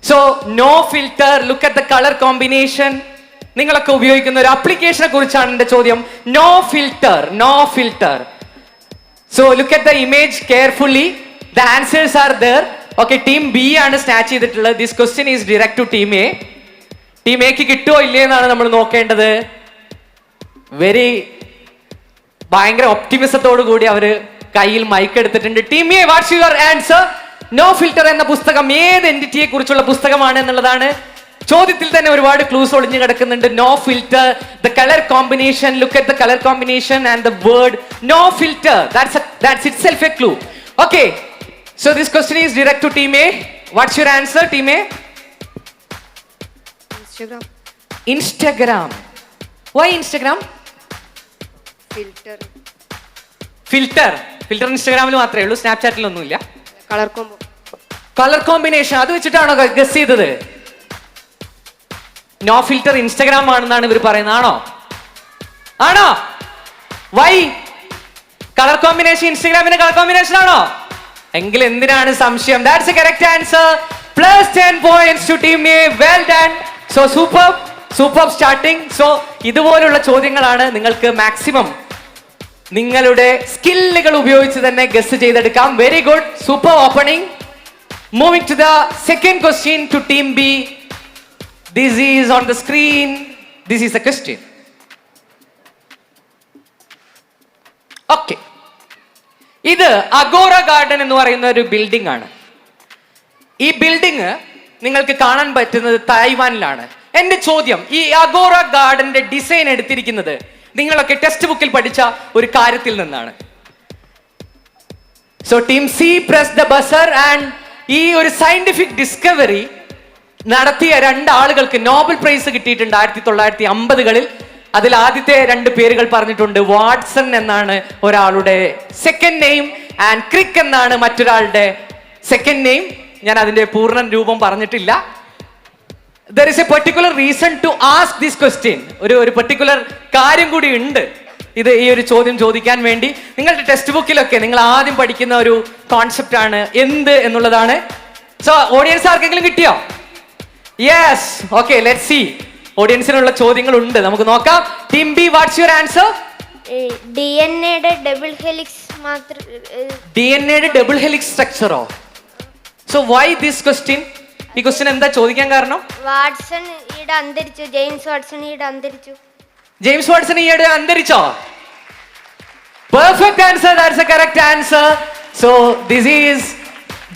So no filter, look at the colour combination. നിങ്ങളൊക്കെ ഉപയോഗിക്കുന്ന ഒരു ആപ്ലിക്കേഷനെ കുറിച്ചാണ് എന്റെ ചോദ്യം. No filter. So look at the image carefully. The answers are there. Okay, team B ആണ് സ്റ്റാർട്ട് ചെയ്തിട്ടുള്ളത്. This question is direct to team A. Team എക്ക് കിട്ടുമോ ഇല്ലേ എന്നാണ് നമ്മൾ നോക്കേണ്ടത്. ഭയങ്കര ഒപ്റ്റിമിസത്തോടു കൂടി അവര് കയ്യിൽ മൈക്ക് എടുത്തിട്ടുണ്ട്. Team A, what's your answer? No filter എന്ന പുസ്തകം ഏത് എൻറ്റിറ്റിയെ കുറിച്ചുള്ള പുസ്തകമാണ് എന്നുള്ളതാണ്. ചോദ്യത്തിൽ തന്നെ ഒരുപാട് ക്ലൂസ് ഒളിഞ്ഞു കിടക്കുന്നുണ്ട്. No filter, the colour combination, look at the colour combination and the word no filter. That's itself a clue. Okay, so this question is direct to team A. What's your answer, team A? Instagram. Why Instagram? Filter filter ഇൻസ്റ്റാഗ്രാമിൽ മാത്രമേ ഉള്ളൂ, സ്നാപ്ചാറ്റിലൊന്നുമില്ല. Colour combo. Colour combination അത് വെച്ചിട്ടാണോ guess ചെയ്തത്? No filter Instagram ആണെന്നാണ് ഇവർ പറയുന്നത്. ആണോ? വൈ? കളർ കോമ്പിനേഷൻ ഇൻസ്റ്റാഗ്രാമിന്റെ കളർ കോമ്പിനേഷൻ ആണോ? എങ്കിൽ എന്തിനാണ് സംശയം? That's a correct answer. +10 points to team A. Well done. So superb starting. So ഇതുപോലുള്ള ചോദ്യങ്ങളാണ് നിങ്ങൾക്ക് മാക്സിമം നിങ്ങളുടെ സ്കില്ലുകൾ ഉപയോഗിച്ച് തന്നെ ഗസ് ചെയ്തെടുക്കാം. Very good, super opening. Moving to the second question to team B. This is on the screen. This is a question. Okay, ഇത് Agora garden എന്ന് പറയുന്ന ഒരു ബിൽഡിംഗ് ആണ്. ഈ ബിൽഡിംഗ് നിങ്ങൾക്ക് കാണാൻ പറ്റുന്നത് തായ്വാനിലാണ്. എന്റെ ചോദ്യം, ഈ അഗോറ ഗാർഡന്റെ ഡിസൈൻ എടുത്തിരിക്കുന്നത് നിങ്ങളൊക്കെ ടെക്സ്റ്റ് ബുക്കിൽ പഠിച്ച ഒരു കാര്യത്തിൽ നിന്നാണ്. So team C press the buzzer and ഈ ഒരു സയന്റിഫിക് ഡിസ്കവറി നടത്തിയ 2 ആളുകൾക്ക് നോബൽ പ്രൈസ് കിട്ടിയിട്ടുണ്ട് 1950-കളിൽ. അതിൽ ആദ്യത്തെ 2 പേരുകൾ പറഞ്ഞിട്ടുണ്ട്. വാട്സൺ എന്നാണ് ഒരാളുടെ സെക്കൻഡ് നെയിം ആൻഡ് ക്രിക്ക് എന്നാണ് മറ്റൊരാളുടെ സെക്കൻഡ് നെയിം. ഞാൻ അതിന്റെ പൂർണ്ണ രൂപം പറഞ്ഞിട്ടില്ല. There is a particular reason to ask this question. ഒരു പെർട്ടിക്കുലർ കാര്യം കൂടി ഉണ്ട് ഇത് ഈ ഒരു ചോദ്യം ചോദിക്കാൻ വേണ്ടി. നിങ്ങളുടെ ടെക്സ്റ്റ് ബുക്കിലൊക്കെ നിങ്ങൾ ആദ്യം പഠിക്കുന്ന ഒരു കോൺസെപ്റ്റ് ആണ് എന്ത് എന്നുള്ളതാണ്. സോ ഓഡിയൻസ് ആർക്കെങ്കിലും കിട്ടിയോ? Yes, okay, let's see. ഓഡിയൻസിനുള്ള ചോദ്യങ്ങൾ ഉണ്ട്, നമുക്ക് നോക്കാം. Team B, what's your answer? DNA double helix മാത്രം. DNA ഡബിൾ ഹെലിക്സ് സ്ട്രക്ചറോ? So why this question? ഈ ക്വസ്റ്റ്യൻ എന്താ ചോദിക്കാൻ കാരണം? വാട്സൺ ഈടെ അന്തരിച്ചു. ജെയിംസ് വാട്സൺ ഈടെ അന്തരിച്ചു. ജെയിംസ് വാട്സൺ ഈയിടെ അന്തരിച്ചോ? Perfect answer, that's a correct answer. So this is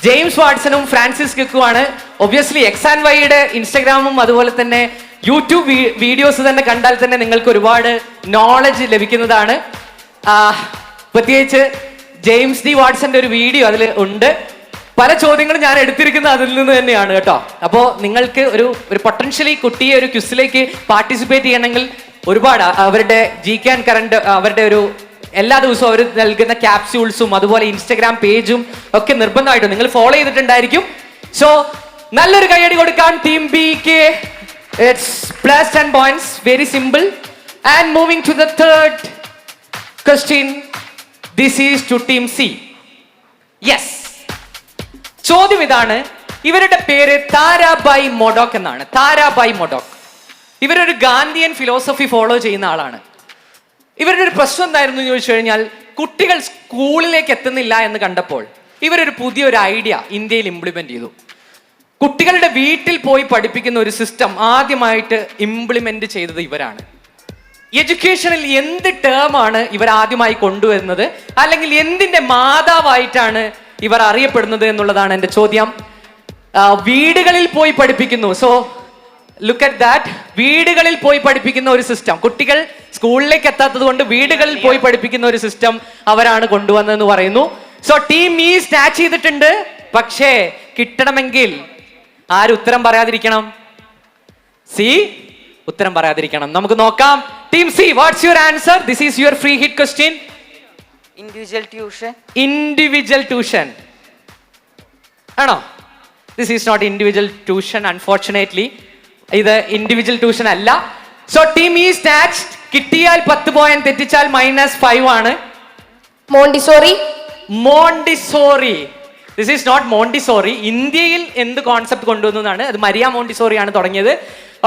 James വാട്സണും ഫ്രാൻസിസ് ക്രിക്കുമാണ്. ഒബ്വിയസ്ലി എക്സ് ആൻഡ് വൈയുടെ ഇൻസ്റ്റാഗ്രാമും അതുപോലെ തന്നെ യൂട്യൂബ് വീഡിയോസ് തന്നെ കണ്ടാൽ തന്നെ നിങ്ങൾക്ക് ഒരുപാട് നോളജ് ലഭിക്കുന്നതാണ്. പ്രത്യേകിച്ച് ജെയിംസ് ഡി വാട്സന്റെ ഒരു വീഡിയോ അതിൽ ഉണ്ട്. പല ചോദ്യങ്ങളും ഞാൻ എടുത്തിരിക്കുന്നത് അതിൽ നിന്ന് തന്നെയാണ് കേട്ടോ. അപ്പോൾ നിങ്ങൾക്ക് ഒരു പൊട്ടൻഷ്യലി കുട്ടിയെ ഒരു ക്വിസിലേക്ക് പാർട്ടിസിപ്പേറ്റ് ചെയ്യണമെങ്കിൽ ഒരുപാട് അവരുടെ GK ആൻഡ് കറണ്ട് അവരുടെ ഒരു എല്ലാ ദിവസവും അവർ നൽകുന്ന ക്യാപ്സ്യൂൾസും അതുപോലെ ഇൻസ്റ്റഗ്രാം പേജും ഒക്കെ നിർബന്ധമായിട്ടും നിങ്ങൾ ഫോളോ ചെയ്തിട്ടുണ്ടായിരിക്കും. സോ നല്ലൊരു കൈയടി കൊടുക്കാം ടീം ബിക്ക്. It's +10 points. Very simple. And moving to the third question. This is to team C. Yes, ചോദ്യം ഇതാണ്. ഇവരുടെ പേര് താരാബായി മൊഡോക്ക് എന്നാണ്. താരാബായി മൊഡോക്ക് ഇവരൊരു ഗാന്ധിയൻ ഫിലോസഫി ഫോളോ ചെയ്യുന്ന ആളാണ്. ഇവരുടെ ഒരു പ്രശ്നം എന്തായിരുന്നു എന്ന് ചോദിച്ചു കഴിഞ്ഞാൽ, കുട്ടികൾ സ്കൂളിലേക്ക് എത്തുന്നില്ല എന്ന് കണ്ടപ്പോൾ ഇവരൊരു പുതിയൊരു ഐഡിയ ഇന്ത്യയിൽ ഇംപ്ലിമെന്റ് ചെയ്തു. കുട്ടികളുടെ വീട്ടിൽ പോയി പഠിപ്പിക്കുന്ന ഒരു സിസ്റ്റം ആദ്യമായിട്ട് ഇംപ്ലിമെന്റ് ചെയ്തത് ഇവരാണ്. എഡ്യൂക്കേഷനിൽ എന്ത് ടേമാണ് ഇവർ ആദ്യമായി കൊണ്ടുവരുന്നത്, അല്ലെങ്കിൽ എന്തിന്റെ മാതാവായിട്ടാണ് ഇവർ അറിയപ്പെടുന്നത് എന്നുള്ളതാണ് എൻ്റെ ചോദ്യം. വീടുകളിൽ പോയി പഠിപ്പിക്കുന്നു. So look at that. വീടുകളിൽ പോയി പഠിപ്പിക്കുന്ന ഒരു സിസ്റ്റം, കുട്ടികൾ സ്കൂളിലേക്ക് എത്താത്തത് കൊണ്ട് വീടുകളിൽ പോയി പഠിപ്പിക്കുന്ന ഒരു സിസ്റ്റം അവരാണ് കൊണ്ടുവന്നതെന്ന് പറയുന്നു. സോ ടീം ഈ സ്നാച്ച് ചെയ്തിട്ടുണ്ട്. പക്ഷേ കിട്ടണമെങ്കിൽ ആര് ഉത്തരം പറയാതിരിക്കണം? സി ഉത്തരം പറയാതിരിക്കണം. നമുക്ക് നോക്കാം. Team C, what's your answer? This is your free hit question. Individual tuition ആണോ? This is not individual tuition unfortunately. ഇത് ഇൻഡിവിജ്വൽ ട്യൂഷൻ അല്ല. So team E snatch. കിട്ടിയാൽ 10 പോയിന്റ്, തെറ്റിച്ചാൽ -5 ആണ്. Montessori. This is not Montessori. ഇന്ത്യയിൽ എന്ത് concept കൊണ്ടുവന്നതാണ്? അത് മരിയ മോണ്ടിസോറി ആണ് തുടങ്ങിയത്.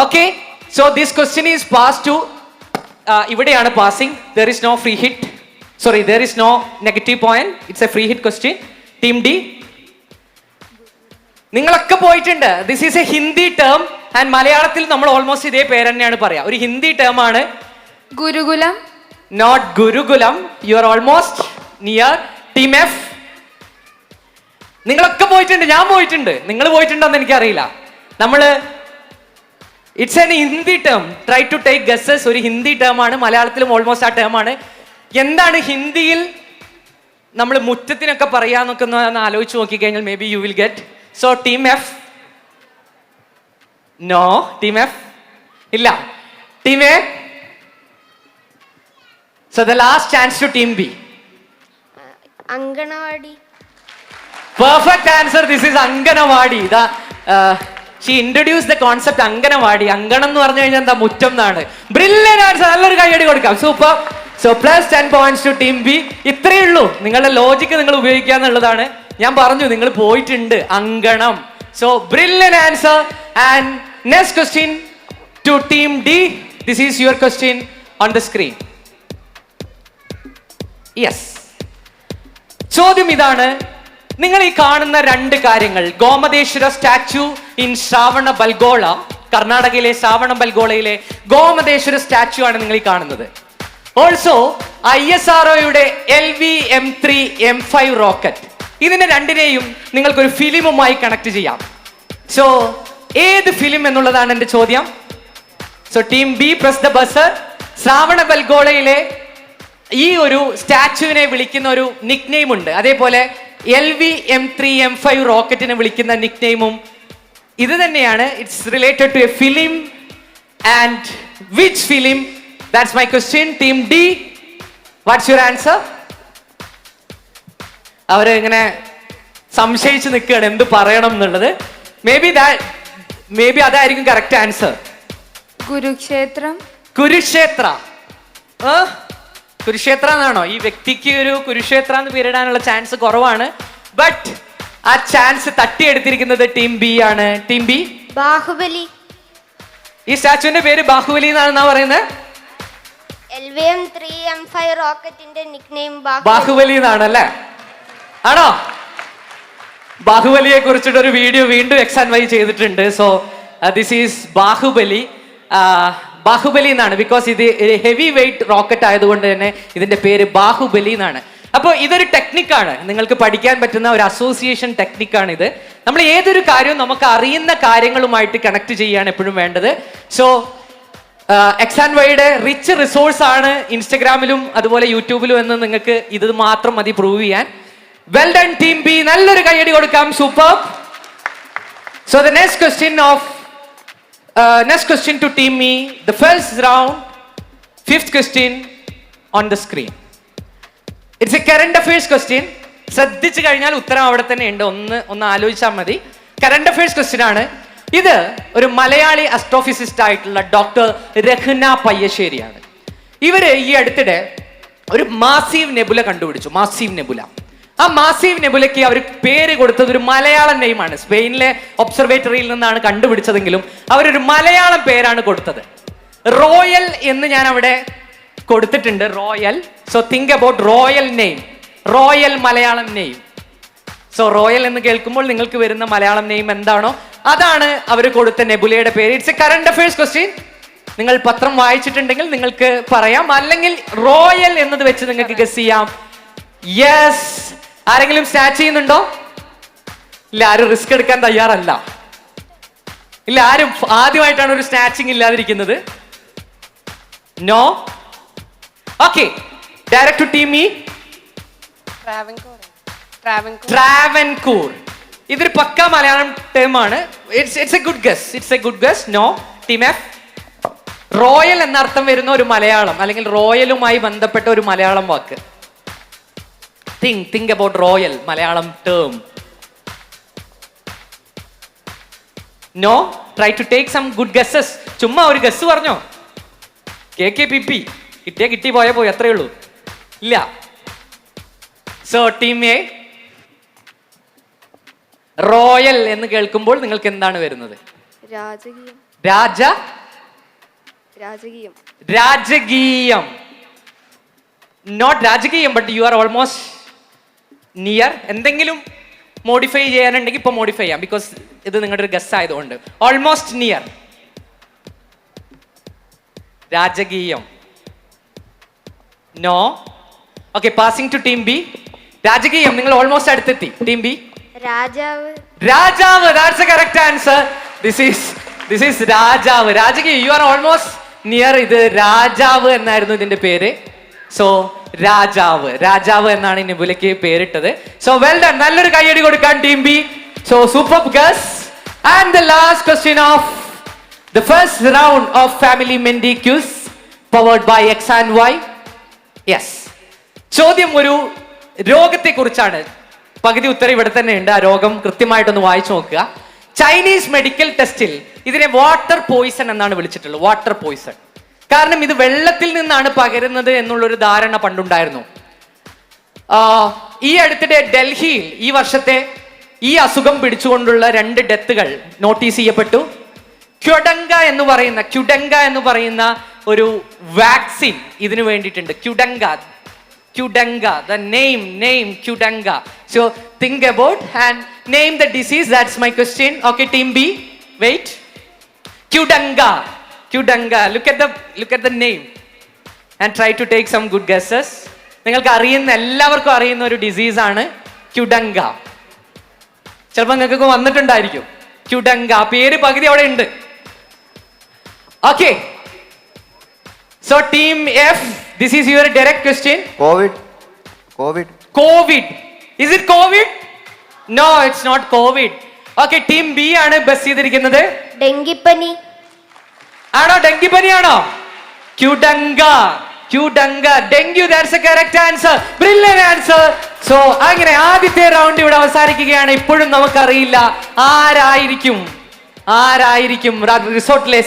Okay, so this question is pass to. ഇവിടെയാണ് passing. There is no free hit. Sorry, there is no negative point. It's a free hit question. Team D. നിങ്ങളൊക്കെ പോയിട്ടുണ്ട്. This is A Hindi term and മലയാളത്തിൽ നമ്മൾ almost ഇതേ പേര് തന്നെയാണ് പറയാ. ഒരു ഹിന്ദി ടേം ആണ്. ഗുരുകുലം. നോട്ട് ഗുരുകുലം. You are almost near. Team F. നിങ്ങളൊക്കെ പോയിട്ടുണ്ട്, ഞാൻ പോയിട്ടുണ്ട്. നിങ്ങൾ പോയിട്ടുണ്ടോന്ന് എനിക്കറിയില്ല. It's an Hindi term. Try to take guesses. ഒരു ഹിന്ദി ടേം ആണ്. മലയാളത്തിലും ഓൾമോസ്റ്റ് ആ ടേം ആണ്. എന്താണ് ഹിന്ദിയിൽ നമ്മൾ മുറ്റത്തിനൊക്കെ പറയാന്നൊക്കെ ഒന്ന് ആലോചിച്ച് നോക്കിക്കഴിഞ്ഞാൽ maybe you will get. So team F. No. Team F ഇല്ല. Team A. So the last chance to team B. Anganwadi. Perfect answer. This is Anganawadi. She introduced the concept Anganawadi. Anganam എന്ന് പറഞ്ഞു കഴിഞ്ഞാൽ എന്താ മുറ്റം എന്നാണ്. Brilliant answer. നല്ലൊരു കൈയടി കൊടുക്കാം. Super. So plus 10 points to team B. ഇത്രയേ ഉള്ളൂ. നിങ്ങളുടെ ലോജിക്ക് നിങ്ങൾ ഉപയോഗിക്കുക എന്നുള്ളതാണ്. ഞാൻ പറഞ്ഞു നിങ്ങൾ പോയിട്ടുണ്ട് അങ്കണം. So brilliant answer. And next question to team D. This is your question on the screen. Yes. ചോദ്യം ഇതാണ്, നിങ്ങൾ ഈ കാണുന്ന രണ്ട് കാര്യങ്ങൾ, ഗോമതേശ്വര സ്റ്റാച്യു ഇൻ ശ്രാവണ ബൽഗോള, കർണാടകയിലെ ശ്രാവണ ബൽഗോളയിലെ ഗോമതേശ്വര സ്റ്റാച്യു ആണ് നിങ്ങൾ ഈ കാണുന്നത്. ഓൾസോ ISROയുടെ LV-M3 M5 റോക്കറ്റ്, ഇതിനെ രണ്ടിനെയും നിങ്ങൾക്കൊരു ഫിലിമുമായി കണക്ട് ചെയ്യാം. സോ ഏത് ഫിലിം എന്നുള്ളതാണ് എന്റെ ചോദ്യം. So team B press the buzzer. ശ്രാവണ ബൽഗോളയിലെ ഈ ഒരു സ്റ്റാച്യുവിനെ വിളിക്കുന്ന ഒരു നിക് നെയിം ഉണ്ട്, അതേപോലെ LV-M3 M5 റോക്കറ്റിനെ വിളിക്കുന്ന നിക് നെയിമും ഇത് തന്നെയാണ്. It's related to a film. And which film? That's my question. Team D, what's your answer? അവർ ഇങ്ങനെ സംശയിച്ച് നിൽക്കുകയാണ് എന്ത് പറയണം എന്നുള്ളത്. മേ ബി അതായിരിക്കും കറക്റ്റ് ആൻസർ. കുരുക്ഷേത്രം. കുരുക്ഷേത്ര. കുരുക്ഷേത്ര എന്നാണോ? ഈ വ്യക്തിക്ക് ഒരു കുരുക്ഷേത്ര എന്ന് പേരിടാനുള്ള ചാൻസ് കുറവാണ്. ബട്ട് ആ ചാൻസ് തട്ടിയെടുത്തിരിക്കുന്നത് ടീം ബി ആണ്. Team B, Baahubali. ഈ സ്റ്റാച്ചുവിന്റെ പേര് ബാഹുബലി എന്നാണെന്നാ പറയുന്നത്. LV-M3 M5 റോക്കറ്റിന്റെ നിക്നെയിം ബാഹുബലി എന്നാണ് അല്ലേ? ആണോ? ബാഹുബലിയെ കുറിച്ചിട്ട് ഒരു വീഡിയോ വീണ്ടും XY ചെയ്തിട്ടുണ്ട്. So this is Baahubali. Baahubali എന്നാണ്, ബിക്കോസ് ഇത് ഹെവി വെയിറ്റ് റോക്കറ്റ് ആയതുകൊണ്ട് തന്നെ ഇതിന്റെ പേര് ബാഹുബലി എന്നാണ്. അപ്പോൾ ഇതൊരു ടെക്നിക്കാണ്, നിങ്ങൾക്ക് പഠിക്കാൻ പറ്റുന്ന ഒരു അസോസിയേഷൻ ടെക്നിക്കാണ് ഇത്. നമ്മൾ ഏതൊരു കാര്യവും നമുക്ക് അറിയുന്ന കാര്യങ്ങളുമായിട്ട് കണക്ട് ചെയ്യാണ് എപ്പോഴും വേണ്ടത്. സോ XY റിച്ച് റിസോഴ്സ് ആണ് ഇൻസ്റ്റഗ്രാമിലും അതുപോലെ യൂട്യൂബിലും എന്ന് നിങ്ങൾക്ക് ഇത് മാത്രം മതി പ്രൂവ് ചെയ്യാൻ. വെൽ ഡൺ ടീം ബി, നല്ലൊരു കൈയടി കൊടുക്കാം. Super. So the next question to team me, the first round, fifth question on the screen. It's a current affairs question. ശ്രദ്ധിച്ചു കഴിഞ്ഞാൽ ഉത്തരം അവിടെ തന്നെ ഉണ്ട്, ഒന്ന് ആലോചിച്ചാൽ മതി. കറണ്ട് അഫയേഴ്സ് ക്വസ്റ്റ്യൻ ആണ് ഇത്. ഒരു മലയാളി അസ്ട്രോഫിസിസ്റ്റ് ആയിട്ടുള്ള ഡോക്ടർ രഹ്ന പയ്യശ്ശേരിയാണ്. ഇവര് ഈ അടുത്തിടെ ഒരു മാസീവ് നെബുല കണ്ടുപിടിച്ചു. Massive nebula. ആ മാസീവ് നെബുലയ്ക്ക് അവർ പേര് കൊടുത്തത് ഒരു മലയാളം നെയിമാണ്. സ്പെയിനിലെ ഒബ്സർവേറ്ററിയിൽ നിന്നാണ് കണ്ടുപിടിച്ചതെങ്കിലും അവരൊരു മലയാളം പേരാണ് കൊടുത്തത്. റോയൽ എന്ന് ഞാൻ അവിടെ കൊടുത്തിട്ടുണ്ട്. Royal. So think about royal name. Royal Malayalam name. So royal എന്ന് കേൾക്കുമ്പോൾ നിങ്ങൾക്ക് വരുന്ന മലയാളം നെയിം എന്താണോ അതാണ് അവർ കൊടുത്ത നെബുലയുടെ പേര്. It's A current affairs question. നിങ്ങൾ പത്രം വായിച്ചിട്ടുണ്ടെങ്കിൽ നിങ്ങൾക്ക് പറയാം, അല്ലെങ്കിൽ റോയൽ എന്നത് വെച്ച് നിങ്ങൾക്ക് ഗസ് ചെയ്യാം. യെസ്. ആരെങ്കിലും സ്റ്റാച്ച് ചെയ്യുന്നുണ്ടോ? ഇല്ല, ആരും റിസ്ക് എടുക്കാൻ തയ്യാറല്ല. ഇല്ല, ആരും ആദ്യമായിട്ടാണ് ഒരു സ്നാച്ചിങ് ഇല്ലാതിരിക്കുന്നത്. No. Okay, direct to team E. Travancore. ഇതൊരു പക്ക മലയാളം ടേം ആണ്. It's a good guess. It's a good guess. No. Team F. Royal എന്നർത്ഥം വരുന്ന ഒരു മലയാളം അല്ലെങ്കിൽ റോയലുമായി ബന്ധപ്പെട്ട ഒരു മലയാളം വാക്ക്. Think about royal Malayalam term. No? Try to take some good guesses. ചുമ്മാ ഒരു ഗസ് പറഞ്ഞോ. KKPP കിട്ടി പോയി അത്രേ ഉള്ളൂ. ഇല്ല. സോ ടീം എ, റോയൽ എന്ന് കേൾക്കുമ്പോൾ നിങ്ങൾക്ക് എന്താണ് വരുന്നത്? രാജകീയം. നോട്ട് രാജകീയം, but you are almost near. എന്തെങ്കിലും മോഡിഫൈ ചെയ്യാനുണ്ടെങ്കിൽ ഇപ്പൊ മോഡിഫൈ ചെയ്യാം, ബിക്കോസ് ഇത് നിങ്ങളുടെ ഒരു ഗസ് ആയതുകൊണ്ട്. Almost near. രാജകീയം. No. Okay, passing to team B. രാജകീയം, നിങ്ങൾ ഓൾമോസ്റ്റ് അടുത്തെത്തി. Team B. രാജാവ്. That's a correct answer. This is രാജാവ്. രാജകീയം, യു ആർ ഓൾമോസ്റ്റ് നിയർ. ഇത് രാജാവ് എന്നായിരുന്നു ഇതിന്റെ പേര്. സോ രാജാവ് എന്നാണ് ഈ നെബുലയ്ക്ക് പേരിട്ടത്. So well done. നല്ലൊരു കൈയടി കൊടുക്കാൻ team B. So super guess. And the last question of the first round of family Mendy quiz powered by XY. Yes, ചോദ്യം ഒരു രോഗത്തെക്കുറിച്ചാണ്. പകുതി ഉത്തരം ഇവിടെ തന്നെ ഉണ്ട്. ആ രോഗം കൃത്യമായിട്ടൊന്ന് വായിച്ചു നോക്കുക. ചൈനീസ് മെഡിക്കൽ ടെസ്റ്റിൽ ഇതിനെ വാട്ടർ പോയിസൺ എന്നാണ് വിളിച്ചിട്ടുള്ളത്. Water Poisson. കാരണം ഇത് വെള്ളത്തിൽ നിന്നാണ് പകരുന്നത് എന്നുള്ളൊരു ധാരണ പണ്ടുണ്ടായിരുന്നു. ഈ അടുത്തിടെ ഡൽഹിയിൽ ഈ വർഷത്തെ ഈ അസുഖം പിടിച്ചുകൊണ്ടുള്ള 2 ഡെത്തുകൾ നോട്ടീസ് ചെയ്യപ്പെട്ടു. ക്യുഡംഗ എന്ന് പറയുന്ന ഒരു വാക്സിൻ ഇതിനു വേണ്ടിയിട്ടുണ്ട്. ക്യുഡംഗ, the name Qdenga. So think about and name the disease. That's my question. Okay, team B, wait. Qdenga. Look at the name and try to take some good guesses. നിങ്ങൾക്ക് എല്ലാവർക്കും അറിയുന്ന ഒരു disease ആണ് ക്യുഡംഗ. ചിലപ്പോൾ നിങ്ങൾക്ക് വന്നിട്ടുണ്ടായിരിക്കും ക്യുഡംഗ. പേര് പകുതി അവിടെ ഉണ്ട്. Okay, so team F, this is your direct question. COVID. Is it COVID? No, it's not COVID. Okay, team B ആണ് ബസ് ചെയ്തിരിക്കുന്നത്. ഡെങ്കിപ്പനി. ആണോ? ഡെങ്കിപ്പനി ആണോ? ക്യുഡംഗ. Dengue, that's a correct answer. Brilliant answer. So അങ്ങനെ ആദ്യത്തെ റൗണ്ട് ഇവിടെ അവസാനിക്കുകയാണ്. ഇപ്പോഴും നമുക്കറിയില്ല ആരായിരിക്കും റിസോർട്ടിലെ